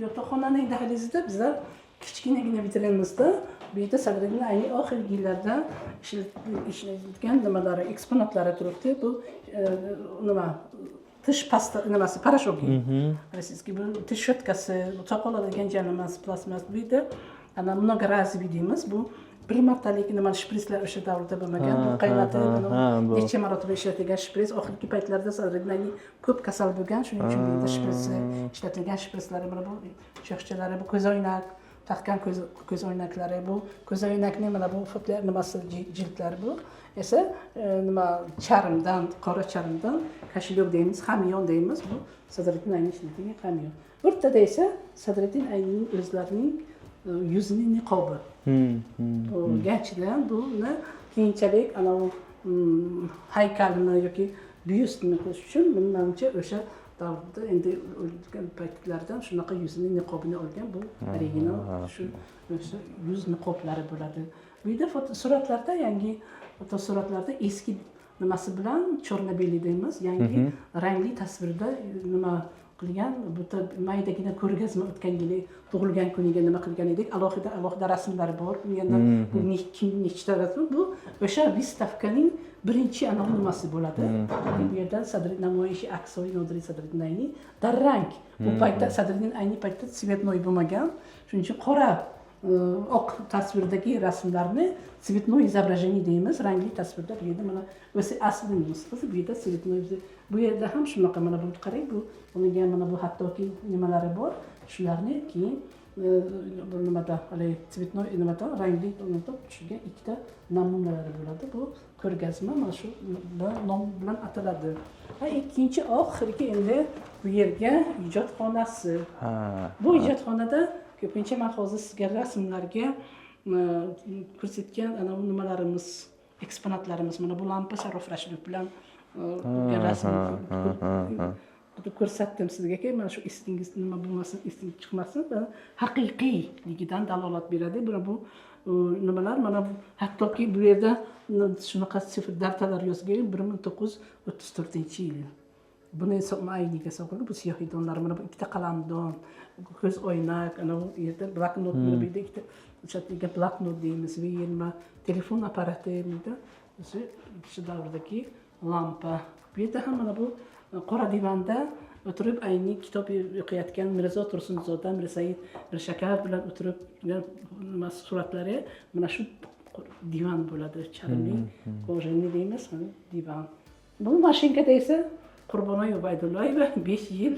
yotoqxonaning dahlizida bizlar kichkinagina vitrinimizda bu yerda Sadriddin Ayni oxirgi yillarda ishlatgan nimalari, eksponatlari turibdi. Bu nima tish pasta nimasi parashogi. Bilasizki bu tish shotkasi, soqol oladigan jalamas plasmas buyda ana много разовый deymiz. Bu bir martalik nima shpritslar o'sha davrda bo'lmagan. Bu qaynatib necha marotaba ishlatilgan shprits. Oxirgi paytlarda Sadriddinning ko'p kasal bo'lgan, shuning uchun bu shprits ishlatilgan shpritslari mana bu shoxchalari, bu ko'zoynak, taqqan ko'zoynaklari, bu ko'zoynakning mana bu nimasi jildlari bu esa nima charmdan, qora charmdan kashilyoq deymiz, hamyon deymiz. Bu Sadriddin ayni ishlatilgan hamyon. O'rtada esa Sadriddin aynining o'zlarining yuzining niqobi. Bu ganchidan buni keyinchalik ana haykalini yoki byustni qilish uchun menimcha o'sha davrda endi o'lgan paytlardan shunaqa yuzining niqobini olgan bu original shu o'sha yuz niqoblari bo'ladi. Bu yerda fotosuratlarda yangi fotosuratlarda eski nimasi bilan chorna-beli deymiz, yangi rangli tasvirda nima qilgan, bu maydagina ko'rgazma o'tgan yili tug'ilgan kuniga nima qilgan edik, alohida rasmlari bor. Bu yerda nechta rasm bu o'sha vystavkaning birinchi nimasi bo'ladi. Bu yerda Sadriddin namoyishi Aksoy Nodiriy Sadriddin ayni darrang. Bu paytda Sadriddin ayni paytda svetnoy bo'lmagan. Shuning uchun qora oq tasvirdagi rasmlarni svetnoy изображение deymiz, rangli tasvirda. Bu yerda mana o'zi asli nusxasi, bu yerda svetnoy. Bu yerda ham shunaqa mana bu qarang, bu unga mana bu hattoki nimalari bor. Shularni keyin bu nimada hali svetnoy nimada rangli tushgan ikkita namunalari bo'ladi. Bu ko'rgazma mana shu nom bilan ataladi. Va ikkinchi oxirgi endi bu yerga ijodxonasi. Bu ijodxonada ko'pincha men hozir sizga rasmlarga ko'rsatgan ana nimalarimiz, eksponatlarimiz, mana bu lampa sharofrashlik bilan rasm ko'rsatdim sizga, mana shu eslingiz nima bo'lmasin, eslingiz chiqmasin, haqiqiyligidan dalolat beradi. Bu nimalar mana bu hattoki bu yerda shunaqa sifr daftarlar yozgan 1934-yil. Buni ayniga so'qilgan bu siyohidonlar, mana bu ikkita qalamdon, ko'z oynak, ana bu yerda bloknot, bu yerda ikkita o'shatilgan bloknot deymiz, va yana telefon apparati, shu davrdagi lampa. Bu yerda ham mana bu qora divanda o'tirib ayni kitob o'qiyotgan Mirzo Tursunzoda, Mirsaid Mirshakar bilan o'tirib suratlari mana shu divan bo'ladi. Charmli, kojani deymiz, divan. Bu mashinkada esa Qurbonoy Ubaydullayeva 5 yil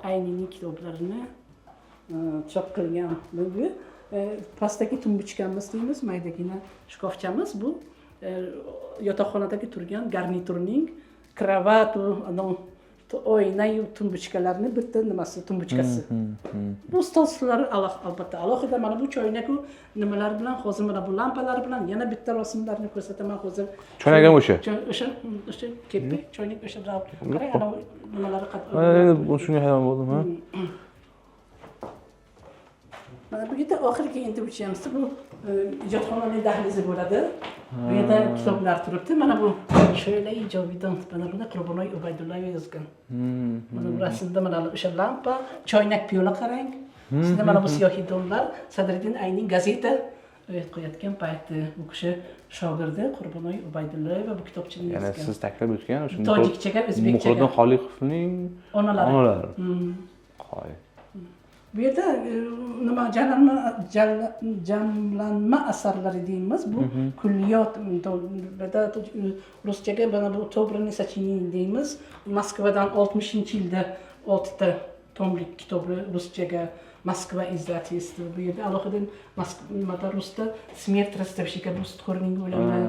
aynining kitoblarini chop qilgan. Bu pastdagi tumbuchkamiz deymiz, maydagina shkofchamiz. Bu yotoqxonadagi turgan garniturning kravatu, oynayu tumbuchkalarni bitta nimasi, tumbuchkasi. Bu stollar albatta alohida mana bu choynak nimalar bilan, hozir mana bu lampalar bilan yana bitta rasmlarni ko'rsataman hozir. Choynagim o'sha. O'sha kepi, choynak o'sha davr. Qarang, ana nimalari Endi shunga hayron bo'ldim, ha. Mana bu yerda oxirgi endi o'chamiz, bu ijodxonaning dahlizi bo'ladi. Bu yerda kitoblar turibdi. Mana bu Sho'lai Jovidon, mana buni Qurbonoy Ubaydullayeva yozgan. Mana bu rasmda mana o'sha lampa, choynak, piyola qarang. Sizda mana bu siyohidonlar Sadriddin ayning gazeta qo'yayotgan payti bu kishi shogirdi Qurbonoy Ubaydullayeva bu kitobchini yozgan. Yana siz taklif etgan o'sha tojikchaga, o'zbekchaga. Muhriddin Xoliqovning onalari. Qo'y. Bu yerda nima jamlanma asarlari deymiz. Bu kulliyot, ruschaga mana bu Tobrani sachinin deymiz. Moskvadan 60-yilda 6 ta tomlik kitoblar ruschaga Moskva izdательство. Bu yerda alohida Moskvada rusda Smert Rostovchika, Rustxo'rning o'limi,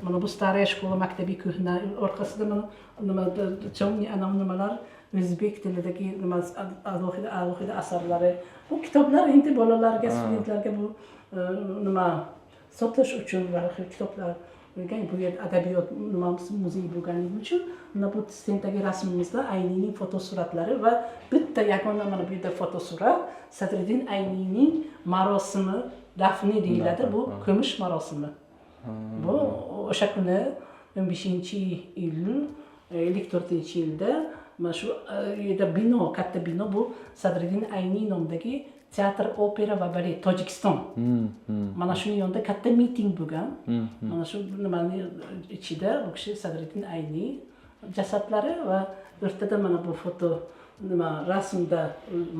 mana bu Staraya shkola maktabi ko'hna, orqasida mana nima chomni nimalar o'zbek tilidagi alohida asarlari. Bu kitoblar endi bolalarga, studentlarga bu nima sotish uchun va kitoblar bo'lgan. Bu yerda adabiyot muzey bo'lganligi uchun bu stendagi rasmimizda Aynining fotosuratlari va bitta yagona mana bu yerda fotosurat Sadriddin Aynining marosimi, dafni deyiladi. Bu ko'mish marosimi. Bu o'sha kuni 15-iyul 54-yilda mana shu yerda bino, katta bino, bu Sadriddin Ayni nomidagi teatr, opera va balet Tojikiston. Mana shu yonda katta miting bo'lgan. Mana shu nimani ichida bu kishi Sadriddin Ayni jasadlari va o'rtada mana bu foto nima rasmda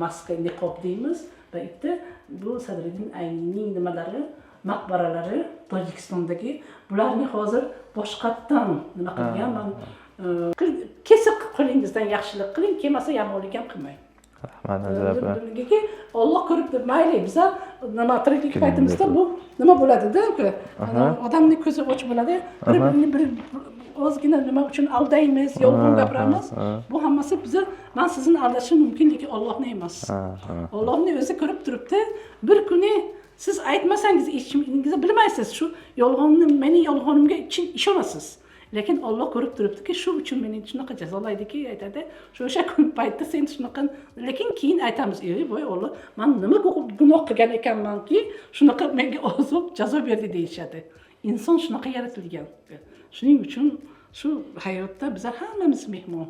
maska niqob deymiz va bitta bu Sadriddin Ayniyning nimalari maqbaralari Tojikistondagi bularni hozir boshqatdan nima qilgan man kesib qo'lingizdan yaxshilik qiling kelmasa yomonlik ham qilmang. Rahmat. Alloh ko'ribdi, mayli biza nima tiriklik paytimizda bu nima bo'ladida, odamning ko'zi och bo'ladi, bir-birini bir ozgina nima uchun aldaymiz, yolg'on gapiramiz. Bu hammasi biza men sizni aldashi mumkin, lekin Allohni emas. Allohni o'zi ko'rib turibdi. Bir kuni siz aytmasangiz, ichingizni bilmaysiz, shu yolg'onni mening yolg'onimga ishonasiz. Lekin Alloh ko'rib turibdiki, shu uchun meni shunaqa jazolaydiki, aytadi, o'sha kun paytda sen shunaqa, lekin keyin aytamiz, "Ey, voy Alloh, men nima gunoh qilgan ekanmanki, shunaqa menga azob, jazo berdi" deyishadi. Inson shunaqa yaratilgan. Shuning uchun shu hayotda bizlar hammamiz mehmon.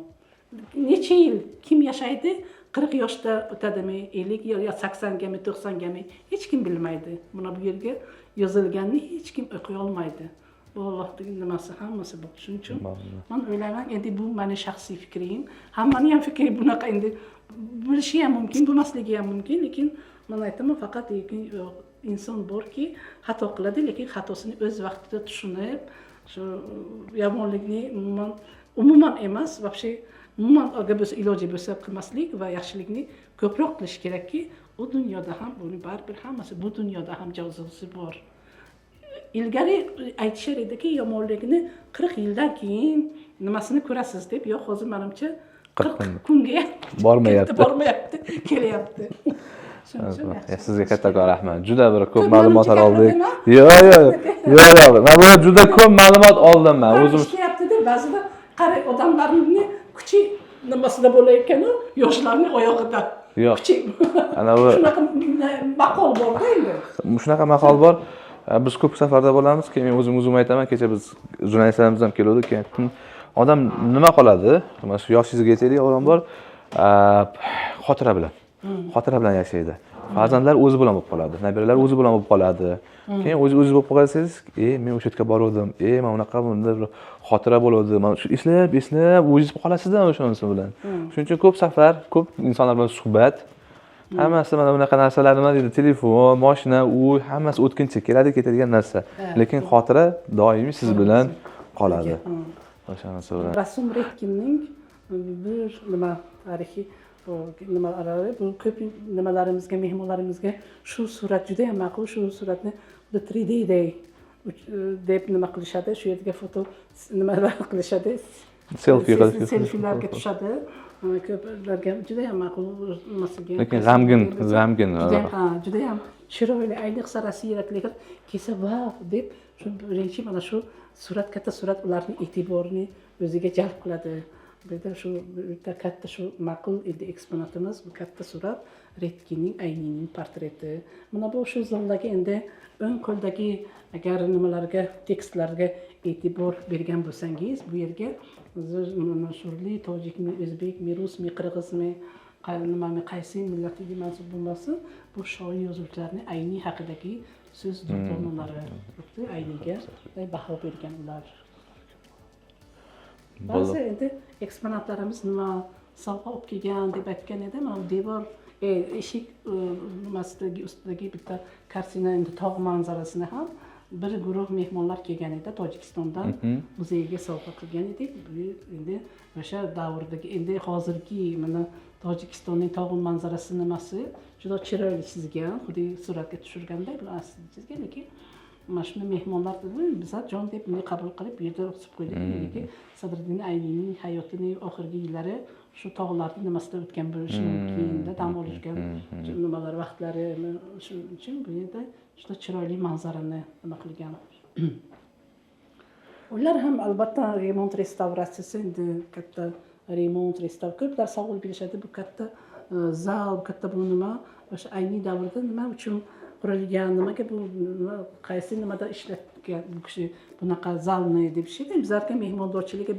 Necha yil kim yashaydi? 40 yoshda o'tadimi, 50 yo 80 gami, 90 gami hech kim bilmaydi. Mana bu yerga yozilganini hech kim o'qiy olmaydi. Bu Allohning nimasi hammasi bor. Shuning uchun men o'ylayman, endi bu meni shaxsiy fikrim. Hammaning ham fikri bunaqa endi bo'lishi ham mumkin, bo'lmasligi ham mumkin, lekin men aytaman faqat inson borki, xato qiladi, lekin xatosini o'z vaqtida tushunib, shu yomonlikni umuman emas, вообще umuman agar bo'lsa iloji bo'lsa qilmaslik va yaxshilikni ko'proq qilish kerakki, u dunyoda ham buni baribir hammasi bu dunyoda ham jazosi bor. Ilgari aytishar ediki, yomonlikni 40 yildan keyin nimasini ko'rasiz deb, yo'q, hozir menimcha 40 kunga bormayapti, kelyapti. Sizga kattakon rahmat. Juda bir ko'p ma'lumotlar oldik. Yo'q. Men juda ko'p ma'lumot oldim men. O'zim ishlayapti-da, ba'zida qari odamlarning kuchi nimasida bo'layotgan-u, yoshlarning oyog'ida. Yo'q. Kuchi. Ana bu shunaqa maqol bor-da endi. Shunaqa maqol bor. Biz ko'p safarda bo'lamiz, keyin men o'zim aytaman, kecha biz jurnalistlarimiz ham keluvdi, keyin odam nima qoladi? Mana shu yoshingizga yetaylik, avvalambor xotira bilan yashaydi. Farzandlar o'zi bilan bo'lib qoladi, nabiralar o'zi bilan bo'lib qoladi. Keyin o'zi bo'lib qolsangiz, men o'sha yerga borgandim, men unaqa bunda xotira bo'ladi. Men shu eslab o'zingiz qolasiz-da o'shanisi bilan. Shuning uchun ko'p safar, ko'p insonlar bilan suhbat, hammasi mana bunaqa narsalar nima deydi, telefon, mashina, uy, hammasi o'tkinchi, keladi, ketadigan narsa. Lekin xotira doimiy siz bilan qoladi. O'shanisi bilan. Rasul Redkinning bir nima tarixiy nimalari, bu ko'p nimalarimizga, mehmonlarimizga shu surat juda ham ma'qul, shu suratni 3D deb nima qilishadi, shu yerga foto nimalar qilishadi, selfilarga tushadi. Ko'plarga juda ham ma'qul nimasiga. Lekin g'amgin. Juda ham chiroyli, ayniqsa Rossiyaliklar kelsa, "Vav" deb shu birinchi mana shu surat, katta surat ularning e'tiborini o'ziga jalb qiladi. Bizda shu katta shu ma'qul edi eksponatimiz, bu katta surat Redkinning Ayniyning portreti. Mana bu shu zaldagi endi o'ng qo'ldagi agar nimalarga, tekstlarga e'tibor bergan bo'lsangiz, bu yerga mashhurli tojikmi, o'zbekmi, rusmi, qirg'izmi, qaysi millatiga mansub bo'lmasin, bu shoir yozuvchilarning Ayniy haqidagi so'z do'konlari Ayniyga baho bergan ular. Ba'zi endi eksponatlarimiz nima sovg'a olib kelgan deb aytgan edi, mana devor eshik nimasidagi ustidagi bitta kartina, endi tog' manzarasini ham bir guruh mehmonlar kelgan edi Tojikistondan muzeyga sovg'a qilgan edik. Endi o'sha davrdagi, endi hozirgi mana Tojikistonning tog' manzarasi nimasi juda chiroyli chizgan, xuddi suratga tushirganday bu aslida chizgan, lekin mana shuni mehmonlar biza jon deb uni qabul qilib bu yerda o'sib qo'ydik. Lekin Sadriddin Ayniyning hayotining oxirgi yillari shu tog'larda nimasida o'tgan bo'lishi mumkin, dam olishgan nimalar vaqtlari, shuning uchun bu yerda juda chiroyli manzarani nima qilgan. Ular ham albatta remont restavratsiyasi, endi katta remont ko'plar savol berishadi, bu katta zal, katta bu nima, o'sha Ayniy davrida nima uchun qurilgan, nimaga bu qaysi nimada ishlatgan bu kishi bunaqa zalni deb ishlaydi. Bizlarga mehmondorchilik,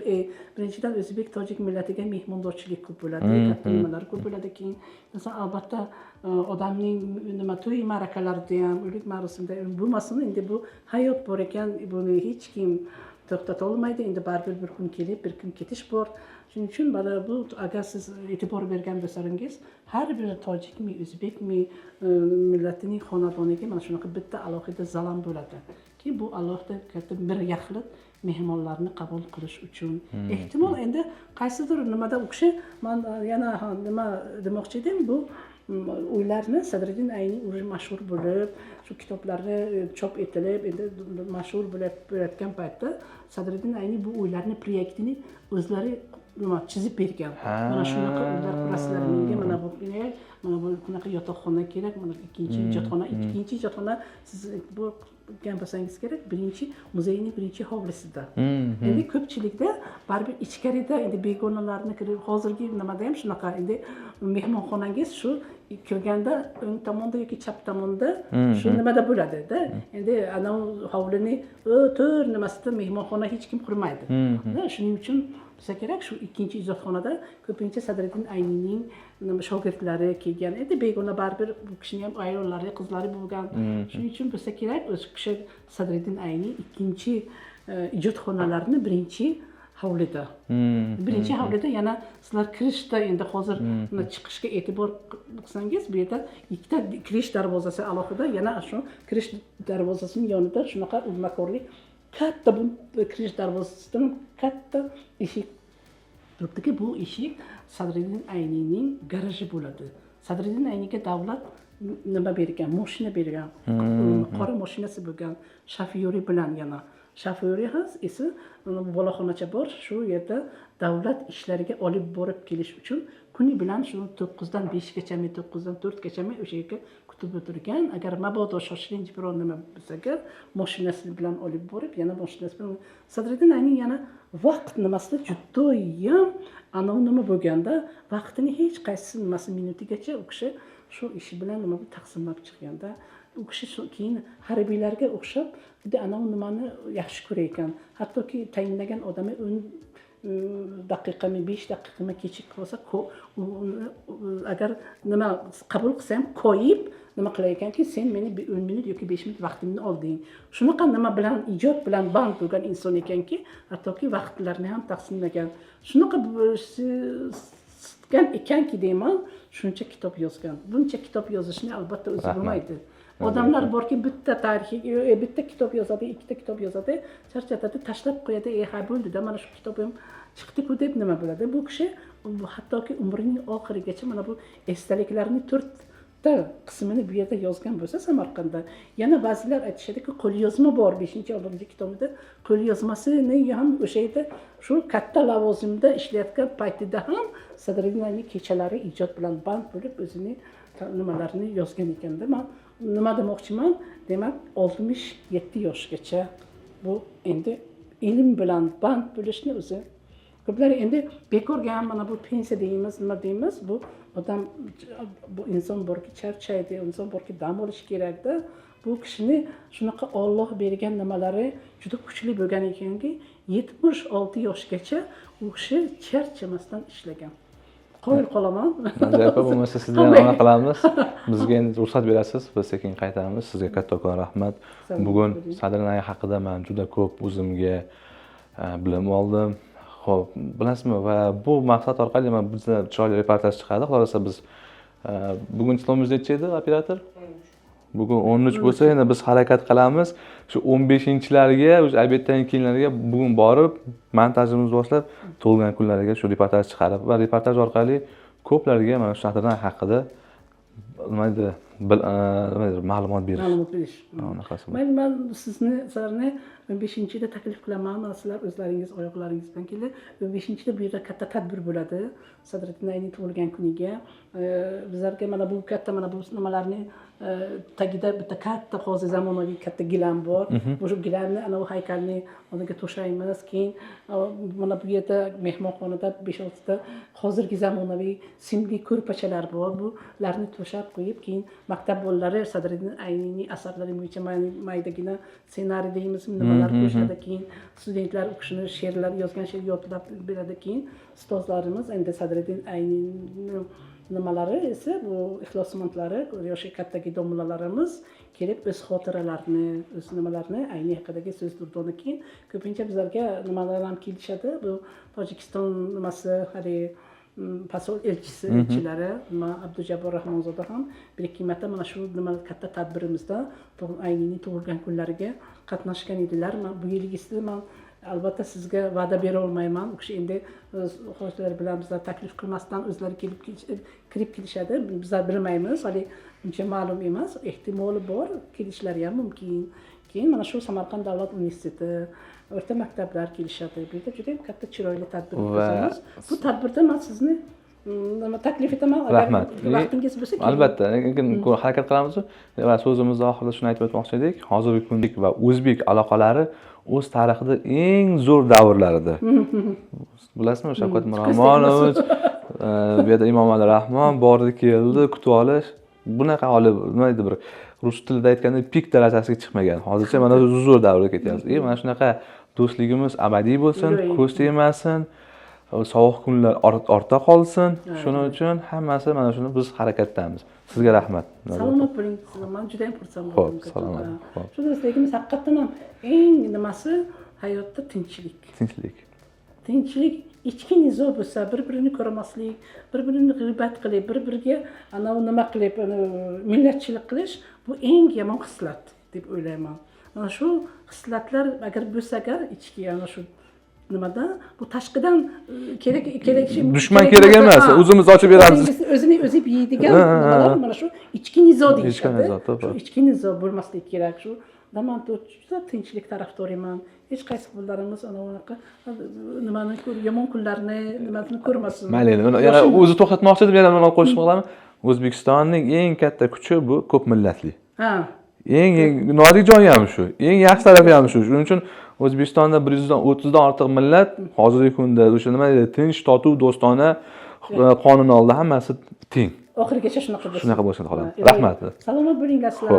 birinchidan o'zbek tojik millatiga mehmondorchilik ko'p bo'ladi, katta nimalar ko'p bo'ladi. Keyin masalan albatta odamning nima to'y ma'rakalarida ham, o'lik marosimda bo'lmasin, endi bu hayot bor ekan, buni hech kim to'xtata olmaydi. Endi baribir bir kun kelib, bir kun ketish bor. Shuning uchun mana bu agar siz e'tibor bergan bo'lsangiz, har bir tojikmi, o'zbekmi millatining xonadoniga mana shunaqa bitta alohida zalam bo'ladi. Ki bu alohida katta bir yaxlit mehmonlarni qabul qilish uchun. Ehtimol endi qaysidir nimada u kishi men yana nima demoqchi edim, bu uylarni Sadriddin Ayni o'zi mashhur bo'lib, shu kitoblarni chop etilib, endi mashhur bo'lib bo'layotgan paytda Sadriddin Ayni bu uylarni proyektini o'zlari nima chizib bergan. Mana shunaqa uylar qurasizlar menga, mana bu kerak, mana bu bunaqa yotoqxona kerak, mana ikkinchi ijodxona siz bu bo'lsangiz kerak, birinchi muzeyning birinchi hovlisida. Endi ko'pchilikda baribir ichkarida endi begonalarni kirib, hozirgi nimada ham shunaqa, endi mehmonxonangiz shu kirganda o'ng tomonda yoki chap tomonda shu nimada bo'ladi-da. Endi ana hovlini to'rt nimasida mehmonxona hech kim qurmaydi. Shuning uchun bo'lsa kerak shu ikkinchi ijodxonada ko'pincha Sadriddin Aynining shogirdlari kelgan edi. Begona baribir bu kishining ham ayollari, qizlari bo'lgan. Shuning uchun bo'lsa kerak o'sha kishi Sadriddin Ayni ikkinchi ijodxonalarni birinchi hovlida. Birinchi hovlida yana sizlar kirishda endi hozir chiqishga e'tibor qilsangiz, bu yerda ikkita kirish darvozasi alohida, yana shu kirish darvozasining yonida shunaqa ulmakorlik katta bu kirish darvozasidan katta eshik turibdiki, bu eshik Sadriddin Aynining garaji bo'ladi. Sadriddin Ayniga davlat nima bergan, mashina bergan, qora mashinasi bo'lgan, shofyori bilan yana. Shofyori esa boloxonacha bor, shu yerda davlat ishlariga olib borib kelish uchun kuni bilan shu 9 dan 5 gacha, 9 dan 4 gacha o'sha yerga kutib o'tirgan. Agar mabodo shoshilinch biror nima bo'lsa, mashinasi bilan olib borib, yana mashinasi bilan Sadriddin Ayni yana vaqt nimasida judoyam ana nima bo'lganda, vaqtini hech qaysi nimasi minutigacha u kishi shu ishi bilan nima taqsimlab chiqqanda, u kishi keyin harbiylarga o'xshab juda ana nimani yaxshi ko'rar ekan. Hattoki tayinlagan odami 10 daqiqami, 5 daqiqami kechik qolsa, agar nima qabul qilsa ham qo'yib nima qilar ekanki, sen meni 10 minut yoki 5 minut vaqtimni olding. Shunaqa nima bilan, ijod bilan band bo'lgan inson ekanki, hattoki vaqtlarni ham taqsimlagan. Shunaqa bo'lgan ekanki deyman, shuncha kitob yozgan. Buncha kitob yozishni albatta o'zi bo'lmaydi. Odamlar borki, bitta tarixiy, bitta kitob yozadi, ikkita kitob yozadi, charchatadi, tashlab qo'yadi, ha bo'ldi-da, mana shu kitobim chiqdi-ku deb nima bo'ladi. Bu kishi hattoki umrining oxirigacha mana bu esdaliklarni 4ta qismini bu yerda yozgan bo'lsa Samarqandda. Yana ba'zilar aytishadiki, qo'lyozma bor 5-6 kitobida. Qo'lyozmasini ham o'sha yerda shu katta lavozimda ishlayotgan paytida ham Sadriddin Ayni kechalari ijod bilan band bo'lib o'zini nimalarni yozgan ekanda. Men nima demoqchiman? Demak, 67 yoshgacha bu endi ilm bilan band bo'lishni o'zi ko'plar endi bekorga ham mana bu pensiya deymiz, nima deymiz, bu odam, bu inson borki charchaydi, inson borki dam olish kerakda. Bu kishini shunaqa Alloh bergan nimalari juda kuchli bo'lgan ekanki, 76 yoshgacha u kishi charchamasdan ishlagan. Qo'yil qolaman. Ajoyib, bo'lmasa sizdan ona qilamiz. Bizga endi ruxsat berasiz, biz sekin qaytamiz. Sizga kattakon rahmat. Bugun Sadriddin Ayni haqida men juda ko'p o'zimga bilim oldim. Xo'p, bilasizmi, va bu maqsad orqali men bizda chiroyli reportaj chiqadi. Xulosada biz bugun chizig'imiz necha edi, operator? Bugun 13 bo'lsa, endi biz harakat qilamiz. Shu 15-larga, o'sha obeddan keyinlarga bugun borib, montajimizni boshlab, tug'ilgan kunlariga shu reportaj chiqarib va reportaj orqali ko'plarga mana shu Sadriddin Ayni haqida nima edi, ma'lumot berish. Men sizlarni 15-da taklif qilaman. Sizlar o'zlaringiz oyoqlaringiz bilan kelib, 15-da bu yerda katta tadbir bo'ladi. Sadriddin Ayni tug'ilgan kuniga bizlarga mana bu katta mana bu nimalarni tagida bitta katta hozir zamonaviy katta gilam bor. O'sha gilamni ana u haykalni oldiga to'shaymiz. Keyin mana bu yerda mehmonxonada 5-6 ta hozirgi zamonaviy simli ko'rpachalar bor. Bularni to'shab qo'yib, keyin maktab bolalari Sadriddin Aynining asarlari bo'yicha maydagina ssenariy deymiz, nimalar qo'shadi. Keyin studentlar o'qishini, she'rlar yozgan she'r yodlab beradi. Keyin ustozlarimiz endi Sadriddin Aynining nimalari esa bu ixlosmandlari, yoshi kattagi domlalarimiz kelib o'z xotiralarini, o'z nimalarini ayni haqidagi so'z yurgani keyin ko'pincha bizlarga nimalar ham kelishadi. Bu Tojikiston nimasi hali posol elchilari Abdujabbor Rahmonzoda ham bir ikki marta mana shu nima katta tadbirimizda aynining tug'ilgan kunlariga qatnashgan edilar. Men bu yilgisi men albatta sizga va'da bera olmayman. U kishi endi o'z xohishlari bilan bizlar taklif qilmasdan o'zlari kirib kelishadi. Bizlar bilmaymiz, hali uncha ma'lum emas. Ehtimoli bor, kelishlari ham mumkin. Keyin mana shu Samarqand davlat universiteti, o'rta maktablar kelishadi. Bu yerda juda ham katta chiroyli tadbir o'tkazamiz. Bu tadbirda men sizni taklif etaman. Rahmat. Vaqtingiz bo'lsa albatta, lekin harakat qilamiz. Va so'zimizni oxirida shuni aytib o'tmoqchi edik. Hozirgi kunlik va o'zbek aloqalari o'z tarixida eng zo'r davrlarida. Bilasizmi, Shavkat Miromonovich, bu yerda Emomali Rahmon bordi keldi, kutib olish. Bunaqa olib, nima deydi, bir rus tilida aytganda pik darajasiga chiqmagan. Hozircha mana zo'r davrga ketyapmiz. Mana shunaqa do'stligimiz abadiy bo'lsin, ko'z tegmasin, sovuq kunlar ortda qolsin. Shuning uchun hammasi mana shuni biz harakatdamiz. Sizga rahmat. Salomat bo'ling. Men juda ham xursand bo'ldim. Xo'p, salomat. Shu do'stligimiz haqiqatan ham eng nimasi hayotda tinchlik. Tinchlik, ichki nizo bo'lsa, bir-birini ko'rmaslik, bir-birini g'iybat qilib, bir-biriga nima qilib, millatchilik qilish bu eng yomon xislat deb o'ylayman. Mana shu xislatlar agar bo'lsa, ichki ana shu nimada bu tashqidan kerak dushman kerak emas, o'zimiz ochib beramiz. O'zini o'zi biydigan nimalar mana shu ichki nizo deyishadi. Shu ichki nizo bo'lmasligi kerak. Shu man juda tinchlik tarafdoriman. Hech qaysi qo'llarimiz ana unaqa nimani yomon kunlarni nimasini ko'rmasin. Mayli, yana o'zi to'xtatmoqchi edim, yana buni qo'shib qilaman. O'zbekistonning eng katta kuchi bu ko'p millatli. Eng nozik joyi ham shu, eng yaxshi tarafi ham shu. Shuning uchun O'zbekistonda 130 dan ortiq millat hozirgi kunda o'sha nima deydi, tinch, totuv, do'stona, qonun oldida hammasi teng. Oxirigacha shunaqa bo'lsin. Shunaqa bo'lsin, xolos. Rahmat. Salomat bo'linglar sizlar.